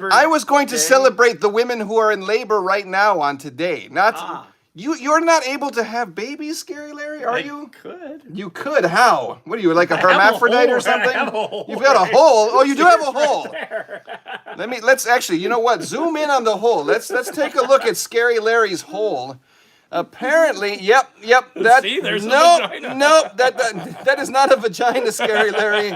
Labor I was going to Day? celebrate the women who are in labor right now on today. Not you're not able to have babies, Scary Larry, are you? Could. You could. How? What are you, like a hermaphrodite or something? I have a hole. You've got a hole. Oh, you do have a Right hole. there. Let's actually, you know what? Zoom in on the hole. Let's take a look at Scary Larry's hole. Apparently, yep. That See, there's a no, vagina. no, that is not a vagina, Scary Larry.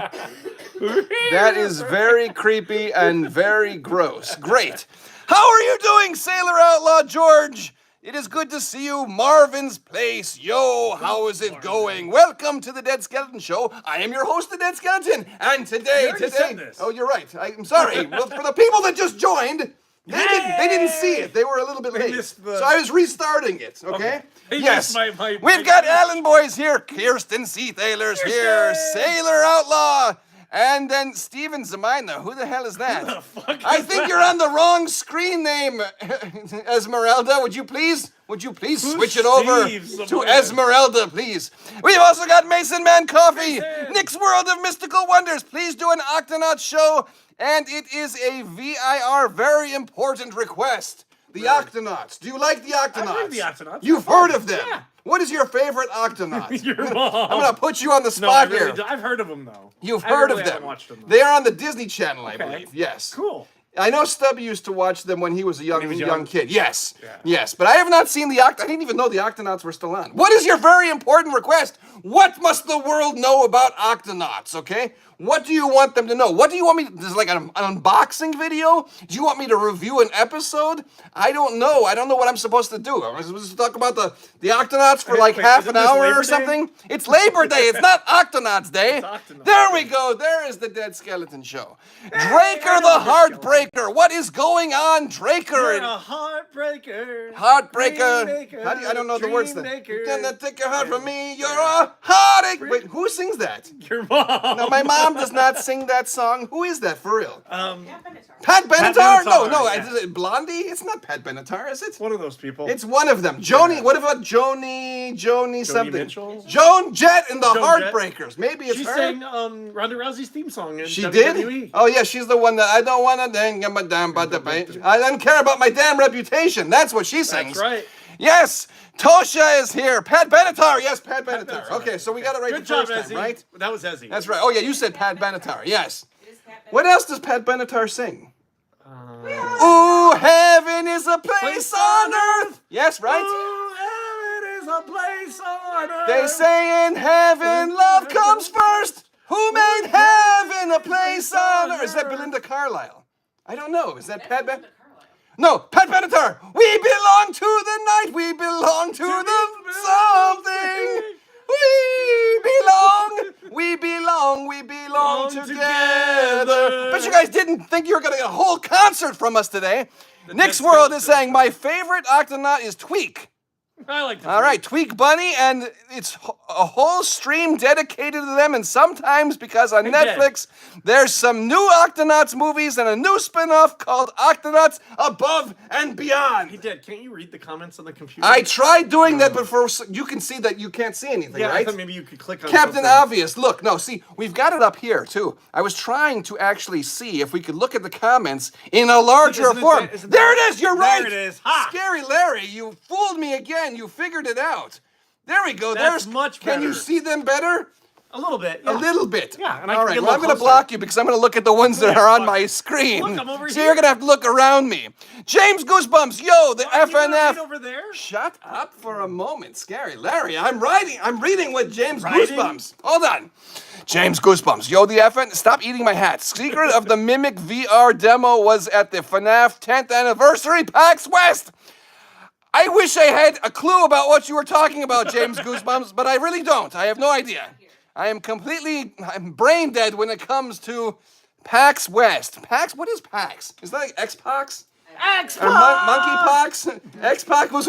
That is very creepy and very gross. Great. How are you doing, Sailor Outlaw George? It is good to see you, Marvin's Place. Yo, how is it going? Welcome to the Dead Skeleton Show. I am your host, the Dead Skeleton, and today, said this. oh, you're right. I'm sorry. Well, for the people that just joined, they didn't see it. They were a little bit late, so I was restarting it. Okay. Yes. We've got Alan Boys here, Kirsten Seathaler's here, Sailor Outlaw. And then Steven Zamina. Who the hell is that? Who the fuck is I think you're on the wrong screen name, Esmeralda. Would you please switch it over to Esmeralda, please? We've also got Mason Man Coffee, Nick's World of Mystical Wonders. Please do an Octonaut show, and it is a VIR very important request. The Octonauts. Do you like the Octonauts? I've heard the Octonauts. You've heard of them? Yeah. What is your favorite Octonaut? Your mom. I'm gonna put you on the spot here. I've heard of them though. You've heard of them. Watched them, they are on the Disney Channel, I believe. Yes. Cool. I know Stubby used to watch them when he was a young kid. Yes. Yeah. Yes. But I have not seen the I didn't even know the Octonauts were still on. What is your very important request? What must the world know about Octonauts, okay? What do you want them to know? What do you want me to, this is like an unboxing video? Do you want me to review an episode? I don't know. I don't know what I'm supposed to do. Am I supposed to talk about the Octonauts for like half an hour or something? It's Labor Day. It's not Octonauts Day. There we go. There is the Dead Skeleton Show. Draker the Heartbreaker. What is going on, Draker? You're a heartbreaker. Heartbreaker. How do you, I don't know the words. You're gonna take your heart from me. You're a heartache. Wait, who sings that? Your mom. No, my mom does not sing that song. Who is that for real? Pat Benatar. Pat Benatar? No, yeah. is it Blondie? It's not Pat Benatar, is it? One of those people. It's one of them. Joni. What about Joni something? Mitchell? Joan Jett and the Joan Heartbreakers. Maybe it's She her. sang Ronda Rousey's theme song in She WWE. did? Oh yeah, she's the one that I don't want to dang my damn about the I don't care about my damn reputation. That's what she sings. That's right. Yes, Tosha is here. Pat Benatar. Yes, Pat Benatar. Okay, so we got it right Good the job, first time, Ezzy. right? That was Ezzy. That's right. Oh yeah, you said Pat Benatar. Yes. It is Pat Benatar. What else does Pat Benatar sing? Ooh, heaven is a place on earth. Yes, right? Ooh, heaven is a place on earth. They say in heaven love comes first. Who made heaven a place on earth? Is that Belinda Carlisle? I don't know. Is that Pat Benatar? No, Pat Benatar. We belong to the night. We belong to the something. We belong together. But you guys didn't think you were going to get a whole concert from us today. Nick's World is saying, my favorite Octonaut is Tweak. I like All right, Tweak Bunny, and it's a whole stream dedicated to them, and sometimes because on Netflix, there's some new Octonauts movies and a new spin-off called Octonauts Above and Beyond. He did. Can't you read the comments on the computer? I tried doing that before. You can see that you can't see anything, yeah, right? I thought maybe you could click on Captain something. Obvious. Look, no, see, we've got it up here, too. I was trying to actually see if we could look at the comments in a larger form. There it is. You're right. There it is. Ha! Scary Larry, you fooled me again. You figured it out. There we go. That's much better. Can you see them better? A little bit. A little bit. Yeah, and I all can right. get a Well, I'm little going to closer. block you because I'm going to look at the ones that are on my screen. Look, I'm over so here. you're going to have to look around me. James Goosebumps, yo, the Why, you wanna FNF. read over there? Shut up for a moment, Scary Larry. I'm reading with James Writing? Goosebumps. Hold on. James Goosebumps, yo, the FN. Stop eating my hat. Secret of the Mimic VR demo was at the FNAF 10th anniversary PAX West. I wish I had a clue about what you were talking about, James Goosebumps, but I really don't. I have no idea. I'm brain dead when it comes to PAX West. PAX? What is PAX? Is that like X-Pac? Or monkeypox? X-Pac was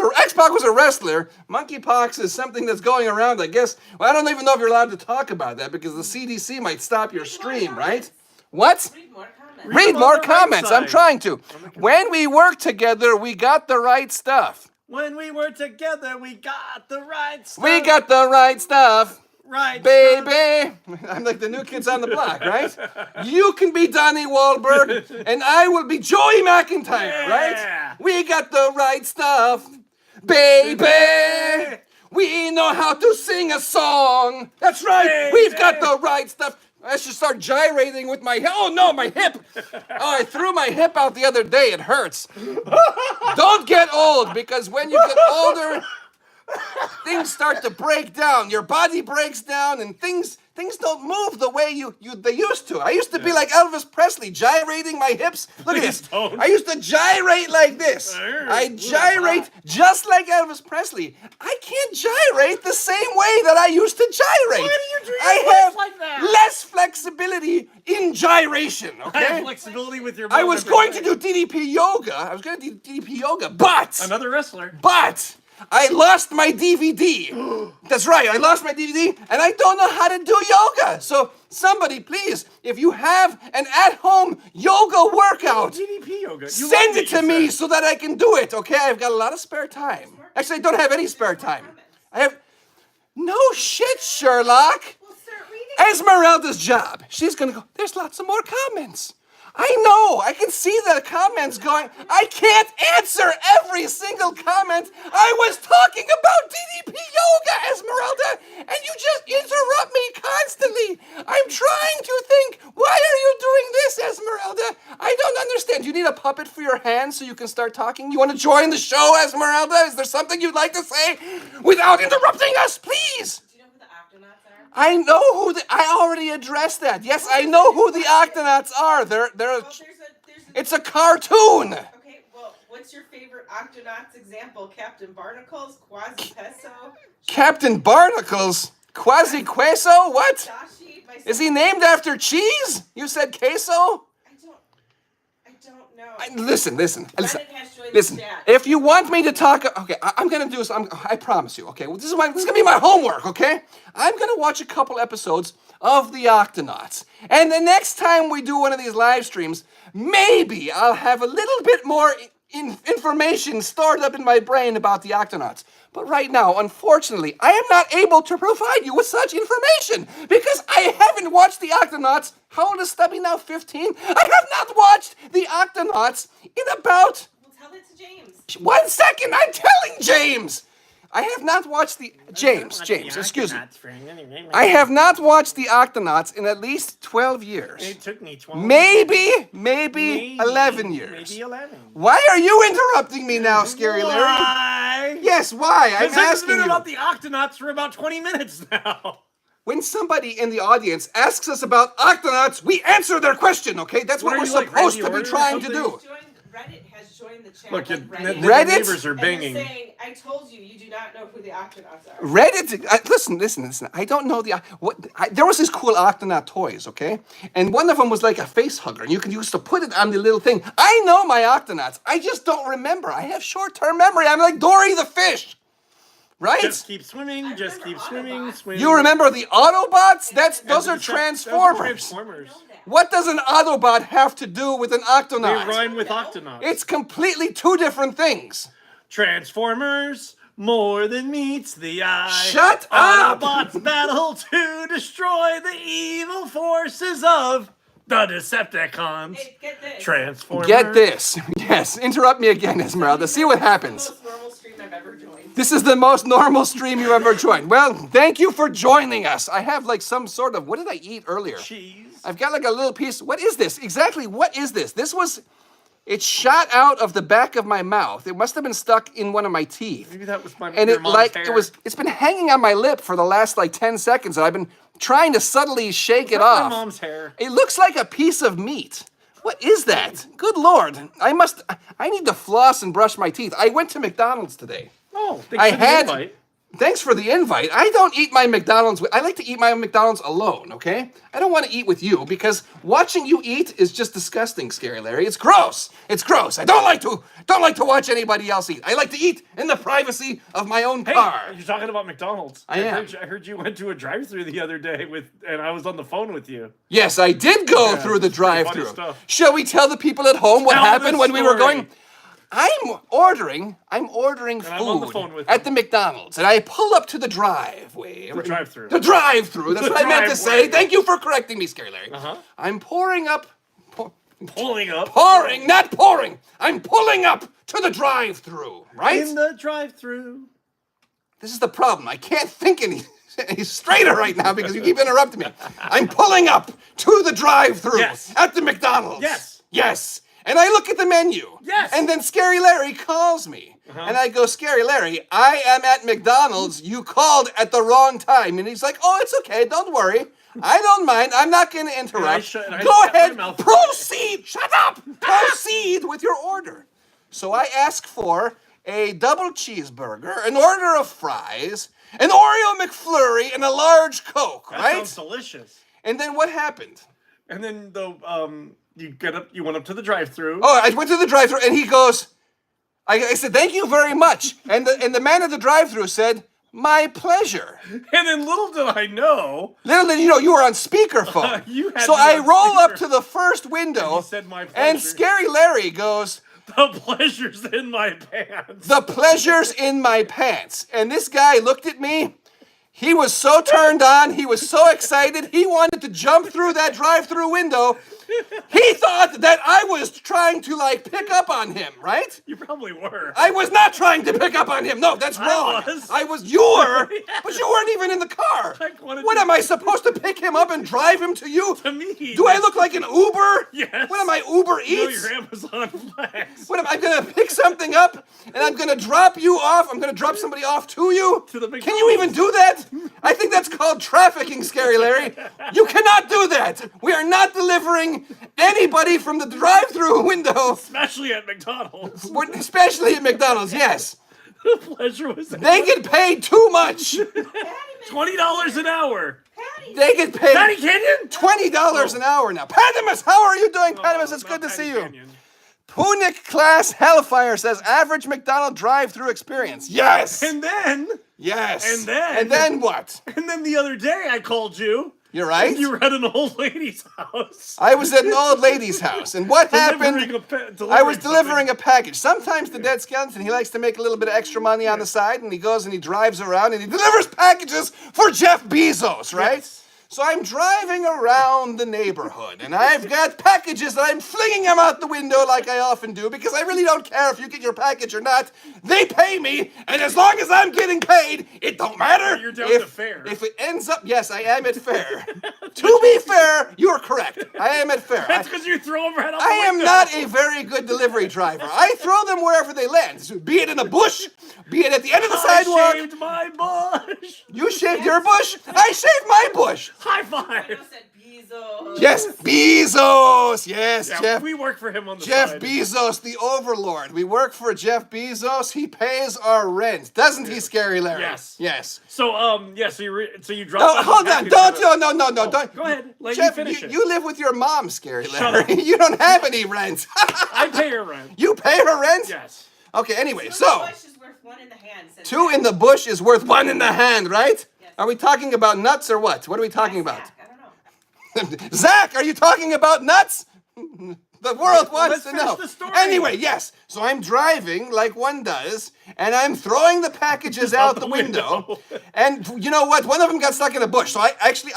a wrestler. Monkeypox is something that's going around, I guess. Well, I don't even know if you're allowed to talk about that because the CDC might stop your stream, right? What? Read more comments. Read more comments. I'm trying to. When we work together, we got the right stuff. When we were together, we got the right stuff. We got the right stuff. Right. Baby. I'm like the new kids on the block, right? You can be Donnie Wahlberg, and I will be Joey McIntyre, right? We got the right stuff. Baby. We know how to sing a song. That's right. We've got the right stuff. I should start gyrating with my hip. Oh no, my hip. Oh, I threw my hip out the other day. It hurts. Don't get old, because when you get older, things start to break down. Your body breaks down, and things don't move the way they used to. I used to be like Elvis Presley, gyrating my hips. Look at this. I used to gyrate like this. I gyrate just like Elvis Presley. I can't gyrate the same way that I used to gyrate. Why do you do your I have like that? less flexibility in gyration, I have okay? flexibility with your I was going to do DDP yoga. But another wrestler. But I lost my DVD. That's right, I lost my DVD, and I don't know how to do yoga. So somebody, please, if you have an at-home yoga workout, DDP yoga. send it to me so that I can do it, okay? I've got a lot of spare time. Actually, I don't have any spare time. I have... No shit, Sherlock. Well, start reading. Esmeralda's job. She's gonna go, there's lots of more comments. I know, I can see the comments going, I can't answer every single comment. I was talking about DDP yoga, Esmeralda, and you just interrupt me constantly. I'm trying to think, why are you doing this, Esmeralda? I don't understand. You need a puppet for your hands so you can start talking? You want to join the show, Esmeralda? Is there something you'd like to say without interrupting us, please? Do you know who the Octonauts are? I know I already addressed that. Yes, I know who the Octonauts are. It's a cartoon. Okay, well, what's your favorite Octonauts example? Captain Barnacles, Quasi-Peso? Captain Barnacles? Quasi-Queso? What? Dashi? Is he named after cheese? You said queso? I don't know. Listen. Reddit has joined Listen, the chat. if you want me to talk, okay, I'm gonna do this. I promise you. Okay, well, this is gonna be my homework. Okay, I'm gonna watch a couple episodes of the Octonauts, and the next time we do one of these live streams, maybe I'll have a little bit more information stored up in my brain about the Octonauts. But right now, unfortunately, I am not able to provide you with such information because I haven't watched the Octonauts. How old is Stubby now? 15? I have not watched the Octonauts in about... Well, tell it to James. 1 second, I'm telling James! I have not watched the... James, excuse me. I have not watched the Octonauts in at least 12 years. It took me 12 Maybe 11 years. Maybe 11. Why are you interrupting me now, Scary Larry? Why? Yes, why? I'm Because this has asking been you. about the Octonauts for about 20 minutes now. When somebody in the audience asks us about Octonauts, we answer their question, okay? That's what What are we're you, like, supposed to Randy be Orton or trying to something? do. Reddit has joined the chat. Look, like the Reddit? neighbors are And they're banging. saying, I told you, you do not know who the Octonauts are. Reddit, listen. I don't know there was these cool Octonaut toys, okay? And one of them was like a face hugger, and you could use to put it on the little thing. I know my Octonauts. I just don't remember. I have short-term memory. I'm like Dory the fish, right? Just keep swimming, just keep swimming. You remember the Autobots? Those Those are are Transformers. Transformers. What does an Autobot have to do with an They Octonaut? rhyme with Octonauts. It's completely two different things. Transformers, more than meets the eye. Shut up! Autobots battle to destroy the evil forces of the Decepticons. Hey, get this. Transformers. Get this. Yes, interrupt me again, Esmeralda. See what happens. This is the most normal stream I've ever joined. This is the most normal stream you ever joined. Well, thank you for joining us. I have like some sort of, what did I eat earlier? Cheese. I've got like a little piece. What is this? Exactly, what is this? It shot out of the back of my mouth. It must have been stuck in one of my teeth. Maybe that was my And your it mom's hair. it's been hanging on my lip for the last like 10 seconds, and I've been trying to subtly shake it That's off. my mom's hair. It looks like a piece of meat. What is that? Good Lord. I need to floss and brush my teeth. I went to McDonald's today. Oh, thanks for the invite. Thanks for the invite. I don't eat my McDonald's. I like to eat my McDonald's alone, okay? I don't want to eat with you because watching you eat is just disgusting, Scary Larry. It's gross. It's gross. I don't like to watch anybody else eat. I like to eat in the privacy of my own car. Hey, you're talking about McDonald's. I am. I heard you went to a drive-thru the other day and I was on the phone with you. Yes, I did go Yeah, through the it's pretty funny drive-thru. stuff. Shall we tell the people at home what Tell happened the when we were story. going? I'm ordering And food I'm on the phone with at him. the McDonald's, and I pull up to the driveway. The drive-thru. The drive-thru. That's The what I meant to say. driveway. Thank you for correcting me, Scary Larry. Uh-huh. I'm pouring up. Pulling up. Pouring, not pouring. I'm pulling up to the drive-thru, right? In the drive-thru. This is the problem. I can't think any straighter right now because you keep interrupting me. I'm pulling up to the drive-thru Yes. at the McDonald's. Yes. Yes. And I look at the menu. Yes. And then Scary Larry calls me. And I go, Scary Larry, I am at McDonald's. You called at the wrong time. And he's like, oh, it's okay. Don't worry. I don't mind. I'm not going to interrupt. and I Go shut my ahead. mouth. Proceed. Shut up. Proceed with your order. So I ask for a double cheeseburger, an order of fries, an Oreo McFlurry, and a large Coke, That right? sounds delicious. And then what happened? And then you went up to the drive-thru. Oh, I went to the drive-thru, and he goes, I said, thank you very much. And the man at the drive-thru said, my pleasure. And then little did I know. Little did you know, you were on speakerphone. You had So me I on roll up speaker. to the first window, You said my pleasure. and Scary Larry goes, The pleasure's in my pants. the pleasure's in my pants. And this guy looked at me. He was so turned on. He was so excited. He wanted to jump through that drive-through window. He thought that I was trying to, like, pick up on him, right? You probably were. I was not trying to pick up on him. No, that's wrong. You were, but you weren't even in the car. I wanted What to- am I supposed to pick him up and drive him to you? To me. Do I look like an Uber? Yes. What am I, Uber No, Eats? your Amazon Flex. What am I gonna pick something up and I'm gonna drop you off? I'm gonna drop somebody off to you? To the Can you even do that? I think that's called trafficking, Scary Larry. You cannot do that. We are not delivering anybody from the drive-through window, Especially at McDonald's. especially at McDonald's. Yes, The pleasure was they get paid too much. $20 an hour. They get paid Patty Canyon? $20 an hour now. Padimus, how are you doing, Padimus? It's Not good to Patty see you. Canyon. Punic Class Hellfire says average McDonald drive-through experience. Yes. And then Yes. And then- what? the other day I called you. You're right. You were at an old lady's house. I was at an old lady's house, and what happened? I was delivering a package. Sometimes the dead skeleton, he likes to make a little bit of extra money on the side, and he goes and he drives around and he delivers packages for Jeff Bezos, right? Yes. So I'm driving around the neighborhood, and I've got packages, and I'm flinging them out the window like I often do, because I really don't care if you get your package or not. They pay me, and as long as I'm getting paid, it don't matter. You're down to fair. If it ends up, yes, I am at fair. To be fair, you're correct. I am at fair. That's because you throw them right out the I am window. not a very good delivery driver. I throw them wherever they land, be it in a bush, be it at the end of the sidewalk. I shaved my bush. You shaved your bush, I shaved my bush. High I five. said Bezos. Yes, Bezos. Yes, Yeah, Jeff. we work for him on the Jeff side. Bezos, the overlord. We work for Jeff Bezos. He pays our rent, doesn't he, Scary Larry? Yes. Yes. So so you dropped. No, off the hold on. package Don't. for- No. Oh, Don't. go ahead. Let Jeff, you finish it. you live with your mom, Scary Shut Larry. up. You don't have any rent. I pay her rent. You pay her rent? Yes. Okay. Anyway, Two in the so bush is worth one in the hand. Says two Zach. in the bush is worth one in the hand, right? Yes. Are we talking about nuts or what? What are we talking Yes, about? Zach, I don't know. Zach, are you talking about nuts? The world wants Let's to finish know. the story. Anyway, yes. So I'm driving like one does, and I'm throwing the packages out the window. And you know what? One of them got stuck in a bush. So I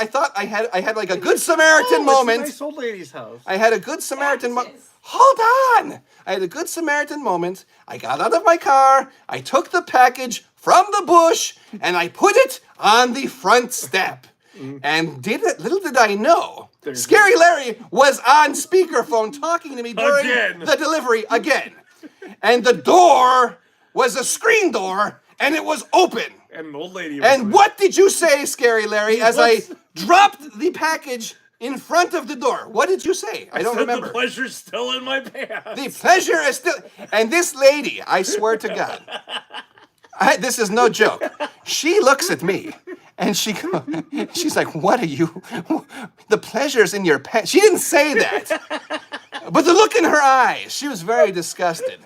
thought I had like a good Samaritan moment. It's a nice old lady's house. I had a good Samaritan moment. Packages. Hold on! I had a good Samaritan moment. I got out of my car, I took the package from the bush, and I put it on the front step. And little did I know, Scary Larry was on speakerphone talking to me during Again. the delivery again. And the door was a screen door, and it was open. And an old lady. Was And like, what did you say, Scary Larry, as I What's- dropped the package in front of the door? What did you say? I don't said remember. The pleasure's still in my pants. The pleasure is still. And this lady, I swear to God, this is no joke. She looks at me and she's like, "What are you? The pleasure's in your pants." She didn't say that. But the look in her eyes, she was very disgusted.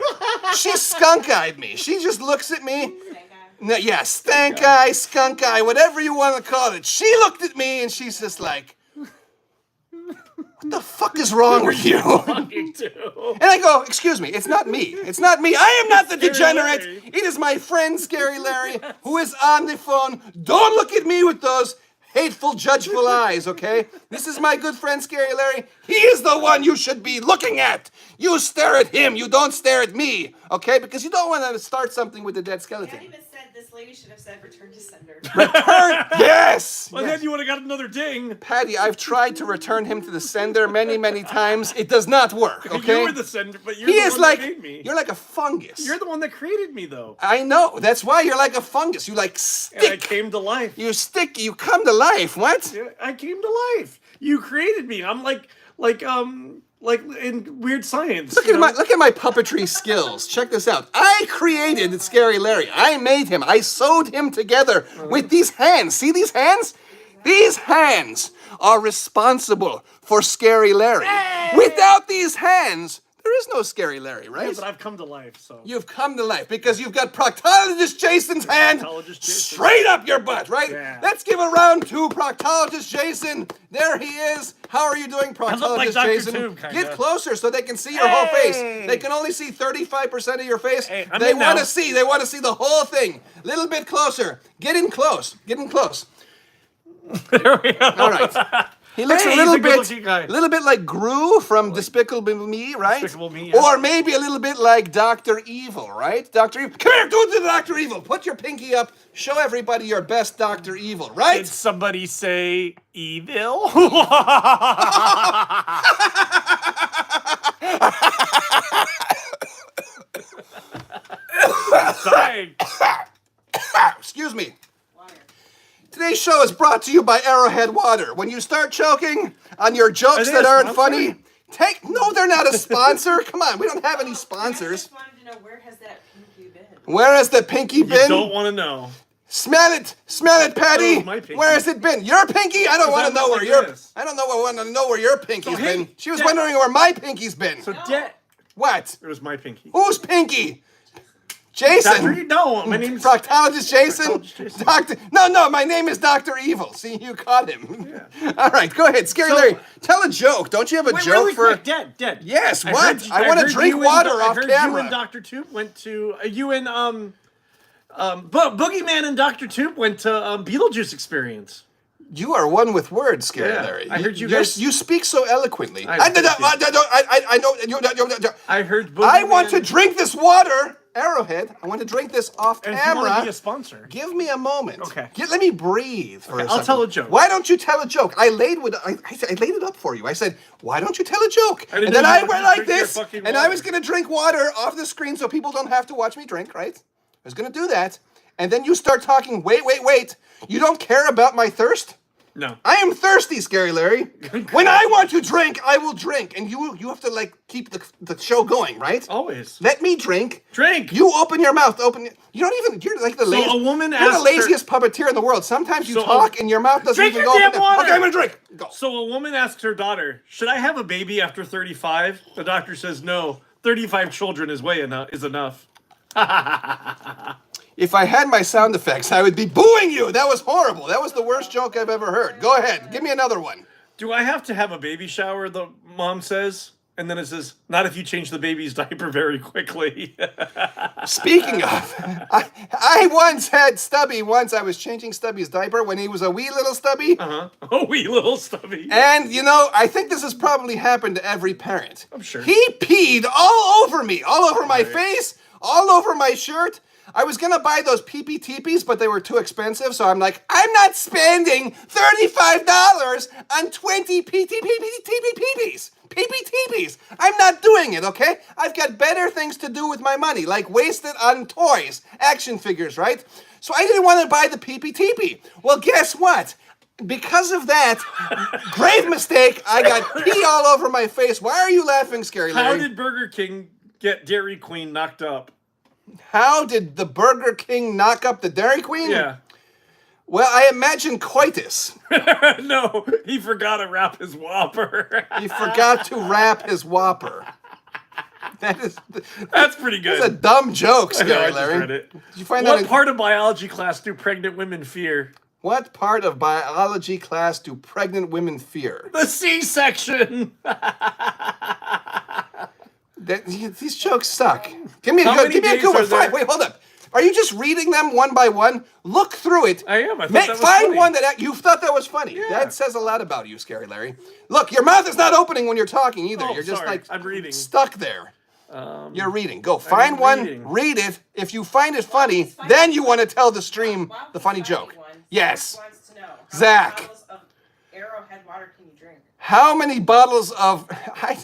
She skunk-eyed me. She just looks at me. Snake eye. No, yeah, stank eye, skunk eye, whatever you want to call it. She looked at me and she's just like, what the fuck is wrong with you? Talking to. And I go, excuse me, it's not me. It's not me. I am not the Scary degenerate. Larry. It is my friend Scary Larry who is on the phone. Don't look at me with those hateful, judgeful eyes, okay? This is my good friend Scary Larry. He is the one you should be looking at. You stare at him. You don't stare at me, okay? Because you don't want to start something with a dead skeleton. Can't even said this lady should have said return to sender. Return, yes. Well, yes. then you would have got another ding. Patty, I've tried to return him to the sender many, many times. It does not work, okay? You were the sender, but you're He the is one like, that made me. you're like a fungus. You're the one that created me, though. I know. That's why you're like a fungus. You like And I stick. came to life. You stick. You come to life. What? Yeah, I came to life. You created me. I'm like in Weird Science. Look at my puppetry skills. Check this out. I created Scary Larry. I made him. I sewed him together with these hands. See these hands? These hands are responsible for Scary Larry. Hey! Without these hands, there is no Scary Larry, right? Yeah, but I've come to life, so. You've come to life because you've got proctologist Jason's hand Proctologist Jason. straight up your butt, right? Yeah. Let's give a round to proctologist Jason. There he is. How are you doing, like proctologist Dr. Jason? Tube, kinda. Get closer so they can see your whole face. Hey! They can only see 35% of your face. Hey, I'm they in want now. to see. They want to see the whole thing. Little bit closer. Get in close. Get in close. There we go. All right. He looks Hey, a little he's a good-looking guy. like Gru from Despicable Me, right? Despicable Me, yeah. Or maybe a little bit like Dr. Evil, right? Dr. Evil. Come here, do the Dr. Evil. Put your pinky up. Show everybody your best Dr. Evil, right? Did somebody say evil? Dying. Excuse me. Water. Today's show is brought to you by Arrowhead Water. When you start choking on your jokes they that a aren't sponsor? funny, no, they're not a sponsor. Come on, we don't have any I sponsors. just wanted to know, where has that pinky been? Where has the pinky You been? don't want to know. Smell it, Patty. Oh, my pinky. Where has it been? Your pinky? I don't want to that know look where like your. this? I don't know. Want to know where your pinky's hey, been. She was Dad- wondering where my pinky's been. So, Dad, What? it was my pinky. Who's pinky? Jason. Dr. No, my name's Proctologist Jason. Proctologist Jason. Doctor. No, my name is Dr. Evil. See, you caught him. All right, go ahead, Scary So- Larry. Tell a joke. Don't you have a Wait, joke really for? quick, Dad. Yes. I What? heard- I want to heard drink you and water I off heard camera. You and Dr. Toop went to Boogeyman and Dr. Toop went to Beetlejuice Experience. You are one with words, Scary Yeah, Larry. I heard you You're- guys- You speak so eloquently. I I thank know. I heard. I want Boogeyman- to drink this water, Arrowhead. I want to drink this off And if you want to be camera. a sponsor, Give me a moment. Okay. Let me breathe for a I'll second. tell a joke. Why don't you tell a joke? I laid it up for you. I said, why don't you tell a joke? I didn't And then know you I wanted went to like drink your this, fucking and I water. was going to drink water off the screen so people don't have to watch me drink, right? I was going to do that. And then you start talking, wait. You don't care about my thirst? no. I am thirsty, Scary Larry. When I want to drink, I will drink. And you have to keep the show going, right? Always Let me drink. drink. You open your mouth. You're like the laziest. a woman You're the asked her- laziest puppeteer in the world. Sometimes you So, talk and your mouth doesn't drink even your go damn open. water. Okay, I'm gonna drink. Go. So a woman asks her daughter, "Should I have a baby after 35?" The doctor says, "No. 35 children is enough." If I had my sound effects, I would be booing you. That was horrible. That was the worst joke I've ever heard. Go ahead. Give me another one. Do I have to have a baby shower? The mom says, and then it says, "Not if you change the baby's diaper very quickly." Speaking of, I once had Stubby. Once I was changing Stubby's diaper when he was a wee little Stubby. Oh, wee little stubby. And, I think this has probably happened to every parent. I'm sure. He peed all over me, all over my face, all over my shirt. I was going to buy those pee-pee-teepees, but they were too expensive, so I'm like, I'm not spending $35 on 20 pee-pee-teepees. Pee-pee-teepees. I'm not doing it, okay? I've got better things to do with my money, like waste it on toys, action figures, right? So I didn't want to buy the pee-pee-teepee. Well, guess what? Because of that grave mistake, I got pee all over my face. Why are you laughing, Scary Larry? How did Burger King get Dairy Queen knocked up? How did the Burger King knock up the Dairy Queen? Yeah. Well, I imagine coitus. No, he forgot to wrap his Whopper. He forgot to wrap his Whopper. That's pretty good. That's a dumb joke, I know, I Scary just Larry. read it. Did you find What that? part of biology class do pregnant women fear? What part of biology class do pregnant women fear? The C-section. These jokes suck. Give me a How good, many give me a days good one. are there? Fine, wait, hold up. Are you just reading them one by one? Look through it. I am. I thought that was find funny. one that you thought that was funny. Yeah. That says a lot about you, Scary Larry. Look, your mouth is not opening when you're talking either. Oh, You're just sorry. like I'm reading. stuck there. You're reading. Go find one, reading. read it. If you find it funny, he's finding then you one. want to tell the stream While the he's funny finding joke. one, Yes. Zach wants to know, how Zach. many bottles of Arrowhead water can you drink? How many bottles of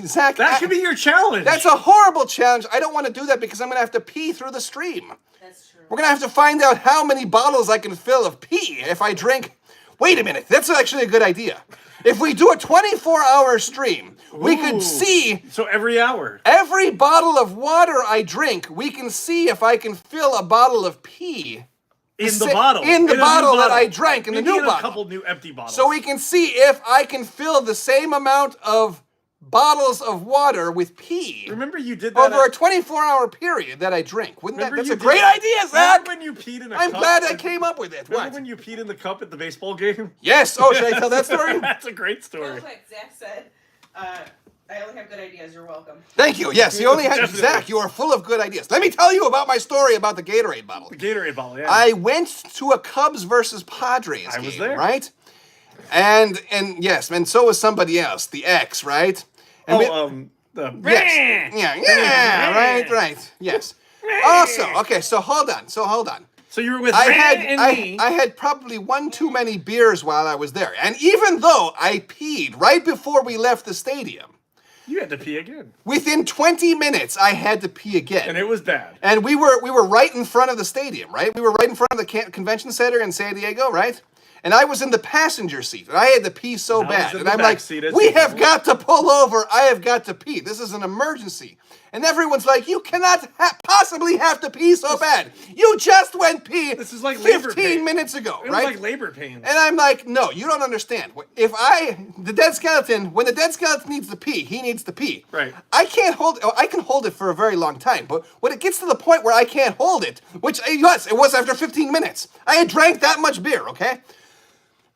Zach? That could be your challenge. That's a horrible challenge. I don't want to do that because I'm going to have to pee through the stream. That's true. We're going to have to find out how many bottles I can fill of pee if I drink. Wait a minute. That's actually a good idea. If we do a 24-hour stream, we could Ooh. see So every hour. every bottle of water I drink. We can see if I can fill a bottle of pee In the si- bottle. in the a new bottle that I drank in the Maybe new in bottle. a couple new empty bottles. So we can see if I can fill the same amount of bottles of water with pee Remember you did that over a at- 24-hour period that I drink. Wouldn't that? Remember That's you a great did- idea, Remember Zach. when you peed in a I'm cup? glad I came up with it. Remember What? when you peed in the cup at the baseball game? Yes. Oh, should I tell that story? That's a great Real story. quick, Zach said, I only have good ideas. You're welcome. Thank you. Yes, you only had Definitely. Zach. You are full of good ideas. Let me tell you about my story about the Gatorade bottle. The Gatorade bottle, yeah. I went to a Cubs versus Padres I game, was there. right? And yes, and so was somebody else, the X, right? And yes, yeah, right, yes. Also, okay, so hold on. So you were with I Ren and me. had probably one too many beers while I was there, and even though I peed right before we left the stadium, You had to pee again. within 20 minutes I had to pee again. And it was bad. And we were right in front of the stadium, right? We were right in front of the convention center in San Diego, right? And I was in the passenger seat, and I had to pee so I was bad. in And the I'm back like, seat as we have usual." got to pull over. I have got to pee. This is an emergency. And everyone's like, you cannot possibly have to pee so bad. You just went pee This is like labor 15 pain. minutes ago, It right? was like labor pains. And I'm like, no, you don't understand. When the dead skeleton needs to pee, he needs to pee. Right. I can hold it for a very long time, but when it gets to the point where I can't hold it, which, yes, it was after 15 minutes. I had drank that much beer, okay?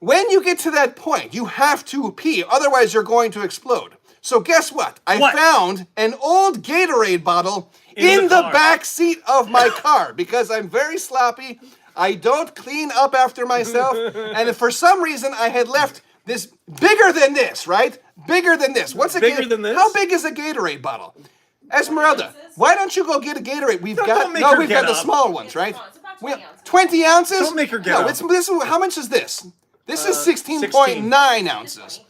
When you get to that point, you have to pee, otherwise you're going to explode. So guess what? I What? found an old Gatorade bottle in the the car. back seat of my car because I'm very sloppy. I don't clean up after myself. And if for some reason I had left this bigger than this, right? Bigger than this. What's a Bigger than this? How big is a Gatorade bottle? Esmeralda, ounces? why don't you go get a Gatorade? We've Don't got make her we've get got the up. small ones, It's right? small. It's about We- 20 ounces. 20 ounces? Don't make her get no, up. this is how much is this? This is 16.9 16. ounces.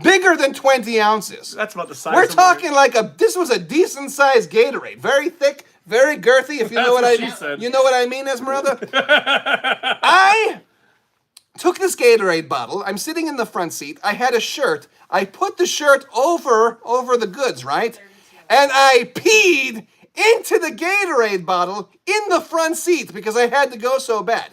Bigger than 20 ounces. That's about the size We're of talking like this was a decent sized Gatorade. Very thick, very girthy, if you know That's what what I she said. You know what I mean, Esmeralda? I took this Gatorade bottle. I'm sitting in the front seat. I had a shirt. I put the shirt over the goods, right? And I peed into the Gatorade bottle in the front seat because I had to go so bad.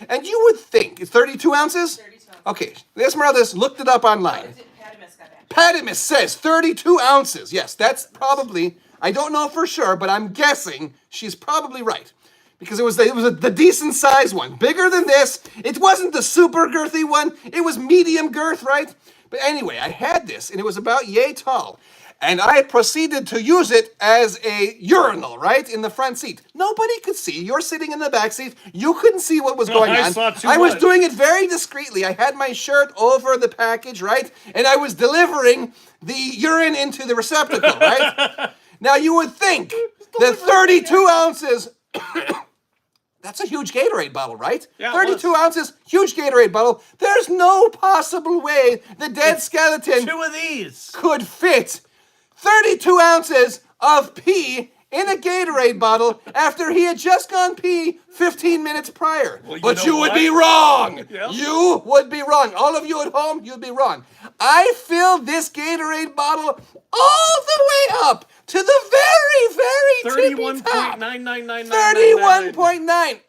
And you would think, it's 32 ounces? 32 ounces. Okay, Esmeralda's looked it up online. Padimus got that. Padimus says 32 ounces. Yes, that's probably, I don't know for sure, but I'm guessing she's probably right. Because it was the decent size one. Bigger than this. It wasn't the super girthy one. It was medium girth, right? But anyway, I had this, and it was about yay tall. And I proceeded to use it as a urinal, right? In the front seat. Nobody could see. You're sitting in the back seat. You couldn't see what was going I on. saw too I was much. doing it very discreetly. I had my shirt over the package, right? And I was delivering the urine into the receptacle, right? Now you would think that 32 ounces, that's a huge Gatorade bottle, right? Yeah, it 32 was. ounces, huge Gatorade bottle. There's no possible way the dead skeleton 2 of these. could fit 32 ounces of pee in a Gatorade bottle after he had just gone pee 15 minutes prior. Well, you but know you would what? be wrong. Yeah. You would be wrong. All of you at home, you'd be wrong. I filled this Gatorade bottle all the way up to the very, very tippy top. 31.99999. 31.9.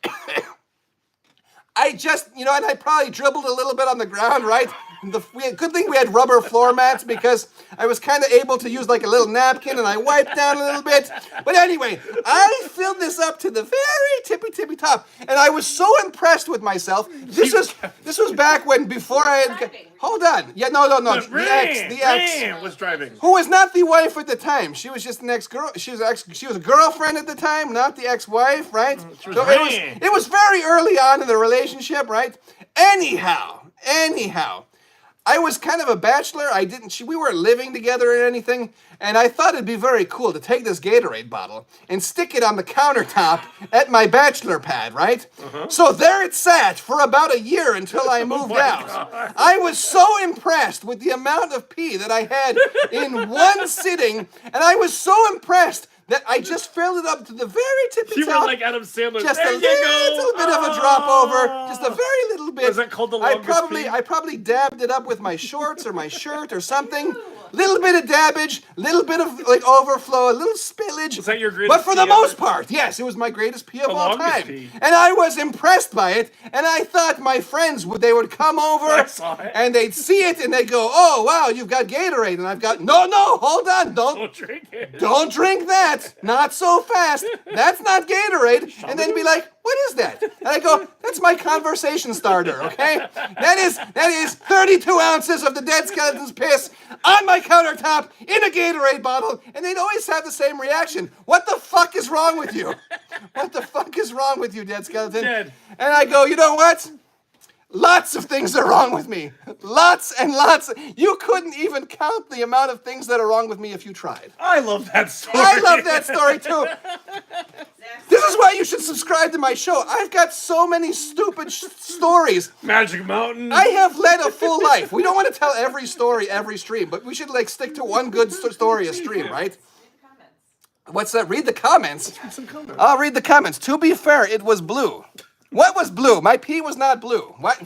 I just, and I probably dribbled a little bit on the ground, right? Good thing we had rubber floor mats because I was kind of able to use like a little napkin and I wiped down a little bit. But anyway, I filled this up to the very tippy top, and I was so impressed with myself. This was back when before I had. Hold on. Yeah, no. The ex was driving. who was not the wife at the time. She was just an ex-girl. She was a girlfriend at the time, not the ex-wife, right? So it was very early on in the relationship, right? Anyhow, I was kind of a bachelor. We weren't living together or anything, and I thought it'd be very cool to take this Gatorade bottle and stick it on the countertop at my bachelor pad, right? So there it sat for about a year until I moved out. God. I was so impressed with the amount of pee that I had in one sitting, and I was so impressed that I just filled it up to the very tippy You top. were like Adam Sandler. Just there a you go. little bit of a drop over, just a very little bit. Was that called the longest pee? I probably dabbed it up with my shorts or my shirt or something. Little bit of dabbage, little bit of like overflow, a little spillage. Was that your greatest But for the pee most ever? part, yes, it was my greatest pee of The all longest time. pee. And I was impressed by it, and I thought my friends would come over I saw it. and they'd see it and they'd go, "Oh wow, you've got Gatorade," and I've got no, hold on, Don't drink it. don't drink that. Not so fast. That's not Gatorade. And then be like, what is that? And I go, that's my conversation starter, okay? That is 32 ounces of the dead skeleton's piss on my countertop in a Gatorade bottle. And they'd always have the same reaction. What the fuck is wrong with you? What the fuck is wrong with you, dead skeleton? Dead. And I go, you know what? Lots of things are wrong with me. Lots and lots. You couldn't even count the amount of things that are wrong with me if you tried. I love that story. I love that story too. This is why you should subscribe to my show. I've got so many stupid stories. Magic Mountain. I have led a full life. We don't want to tell every story every stream, but we should like stick to one good story a stream, right? What's that? Read the comments. Some comments. I'll read the comments. To be fair, it was blue. What was blue? My pee was not blue. What?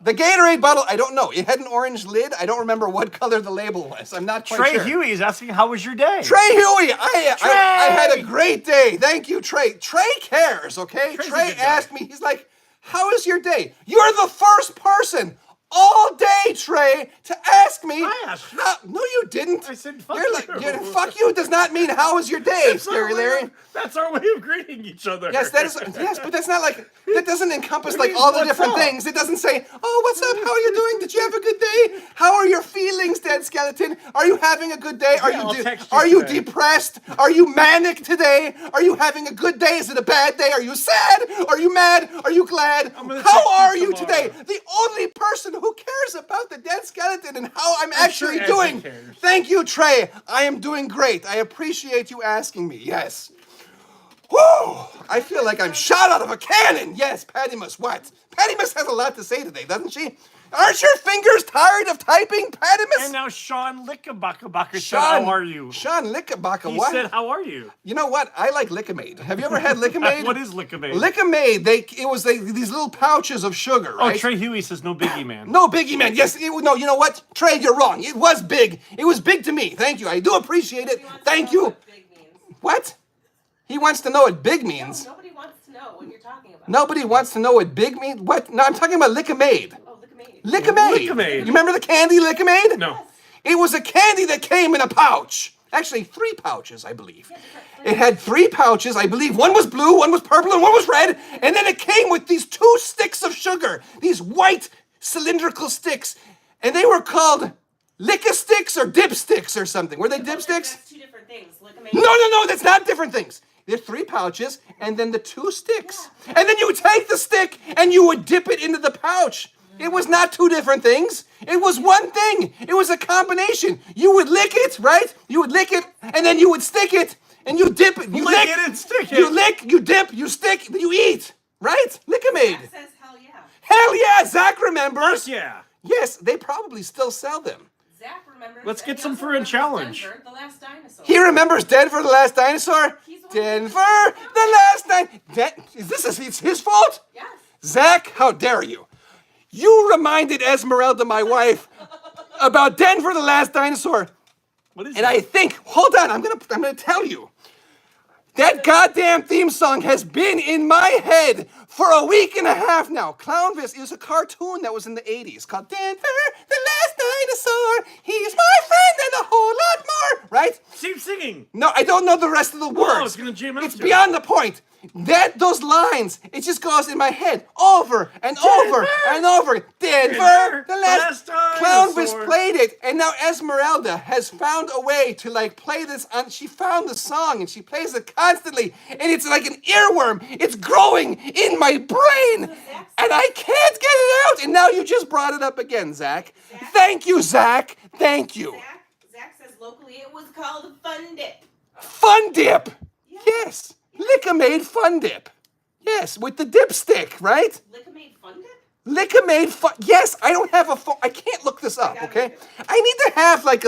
The Gatorade bottle, I don't know. It had an orange lid. I don't remember what color the label was. I'm not quite Trey sure. Huey is asking, how was your day? Trey Huey, I had a great day. Thank you, Trey. Trey cares, okay? Trey's a Trey good guy. asked me, he's like, how is your day? You're the first person all day, Trey, to ask me. I asked you. No, you didn't. I said, fuck You're you. fuck you does not mean how was your day, Scary Larry. That's our way of greeting each other. Yes, but that's not like, that doesn't encompass like all the What's different up? things. It doesn't say, oh, what's up, how are you doing? Did you have a good day? How are your feelings, dead skeleton? Are you having a good day? I'll text you Are you today. depressed? Are you manic today? Are you having a good day? Is it a bad day? Are you sad? Are you mad? Are you glad? gonna text How are you you tomorrow. today? The only person who cares about the dead skeleton and how I'm sure actually Ed doing. cares. Thank you, Trey. I am doing great. I appreciate you asking me. Yes. Woo! I feel like I'm shot out of a cannon. Yes, Pattymus, what? Pattymus has a lot to say today, doesn't she? Aren't your fingers tired of typing, Pattymus? And now Sean Lickabucka said, how are you? Sean Lickabucka, He what? said, how are you? You know what? I like Lickamade. Have you ever had Lickamade? What is Lickamade? Lickamade, it was these little pouches of sugar, Oh, right? Trey Huey says, no biggie, man. No, Biggie Man. Yes, no, you know what? Trey, you're wrong. It was big. It was big to me. Thank you. I do appreciate it. He wants to Thank know you. what big means. What? He wants to know what big means. Nobody wants to know what you're talking about. Nobody wants to know what big means. What? No, I'm talking about Lickamade. Oh, look at me. Lickamade. Lickamade. You remember the candy Lickamade? No. It was a candy that came in a pouch. Actually, 3 pouches, I believe. It had 3 pouches, I believe. One was blue, one was purple, and one was red. And then it came with these 2 sticks of sugar. These white cylindrical sticks. And they were called Lick-a-Sticks or Dipsticks or something. Were they Dipsticks? That's 2 different things. Look at me. No, that's not different things. There are 3 pouches, and then the 2 sticks. And then you would take the stick, and you would dip it into the pouch. It was not 2 different things. It was one thing. It was a combination. You would lick it, right? You would lick it, and then you would stick it, and you dip it. You Lick it and stick it. You lick, you dip, you stick, then you eat. Right? Lickamade. That says hell yeah. Hell yeah, Zach remembers. Yeah. Yes, they probably still sell them. Zach remembers. Let's and get he some also for a remembers challenge. Denver, the last dinosaur. He remembers Denver the Last Dinosaur? He's the one- Denver the Last Dinosaur. Is this it's his fault? Yes. Zach, how dare you? You reminded Esmeralda, my wife, about Denver the Last Dinosaur. What is And that? I think, hold on, I'm gonna tell you. That goddamn theme song has been in my head for a week and a half now. Clownvis is a cartoon that was in the 80s called Denver the dinosaur. He's my friend and a whole lot more. Right? Keep singing. No, I don't know the rest of the words. I was gonna jam out It's to it. beyond the point. Those lines, it just goes in my head over and over and over. Denver, the last Clownvis dinosaur. played it, and now Esmeralda has found a way to like play this. She found the song and she plays it constantly, and it's like an earworm. It's growing in my brain, and I can't get it out. And now you just brought it up again, Zach. Thank you, Zach. Thank you. Zach says locally it was called Fun Dip. Fun dip. Yes. Lickamade Fun Dip. Yes, with the dipstick, right? Lickamade Fun Dip? Lickamade Fun. Yes, I don't have a phone. I can't look this up, okay? I need to have like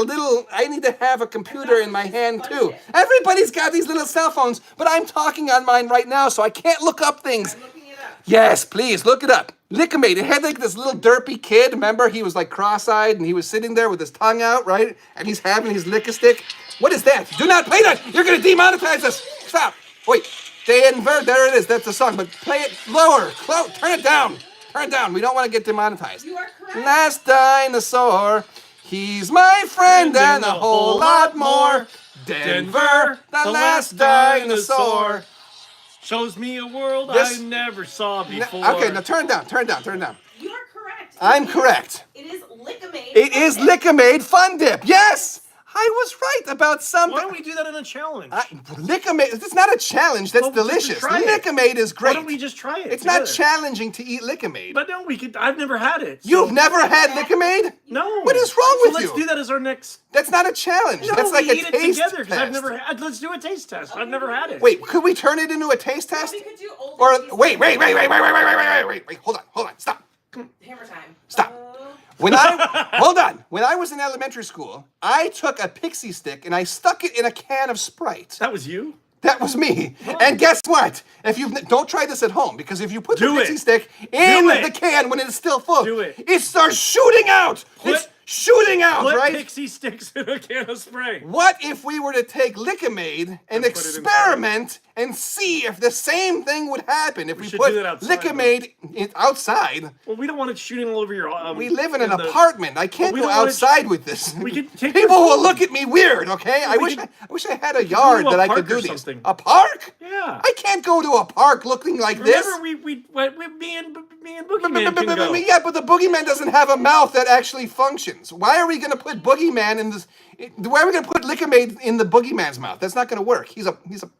I need to have a computer in my hand too. Everybody's got these little cell phones, but I'm talking on mine right now, so I can't look up things. I'm looking it up. Yes, please, look it up. Lickamade. It had like this little derpy kid, remember? He was like cross-eyed and he was sitting there with his tongue out, right? And he's having his lick-a-stick. What is that? Do not play that! You're gonna demonetize us! Stop! Wait, Denver, there it is, that's the song, but play it lower, turn it down. Turn it down, we don't want to get demonetized. You are correct. Last dinosaur, he's my friend and a whole lot more. Denver, the last dinosaur. Shows me a world This- I never saw before. Okay, now turn it down, turn it down, turn it down. You are correct. I'm correct. It is Lickamade. It is Lickamade Fun Dip. Yes, I was right about something. Why don't we do that in a challenge? Lickamade. It's not a challenge. That's Well, just delicious. try it. Lickamade is Why great. don't we just try it? It's not together? challenging to eat Lickamade. But no, we could. I've never had it. so- You've never had Lickamade? No. What is wrong So with let's you? do that as our next. That's not a challenge. No, That's like we a eat it taste together because I've test. never had. Let's do a taste test. I've never had it. Wait, could we turn it into a taste test? We could do old Or cheese. wait, hold on, stop. Hammer time. Stop. When I was in elementary school, I took a pixie stick and I stuck it in a can of Sprite. That was you. That was me. And guess what? If you don't try this at home, because if you put the Do pixie it. stick in Do it. the can when it's still full, Do it. it starts shooting out. It's shooting out, Put right? pixie sticks in a can of spray. What if we were to take Lickamade and put it in experiment and see if the same thing would happen if we should put do that outside, Lickamade outside? Well, we don't want it shooting all over your. We live in an the- apartment. I can't we go don't wanna outside with this. We could take People your will phone. look at me weird, okay? I we wish I had a yard to a that I could park do or these. something. A park? Yeah. I can't go to a park looking like this. Remember, we went with me and Boogeyman can go. Yeah, but the boogeyman doesn't have a mouth that actually functions. Why are we going to put boogeyman in this? Why are we going to put Lickamade in the boogeyman's mouth? That's not going to work. He's a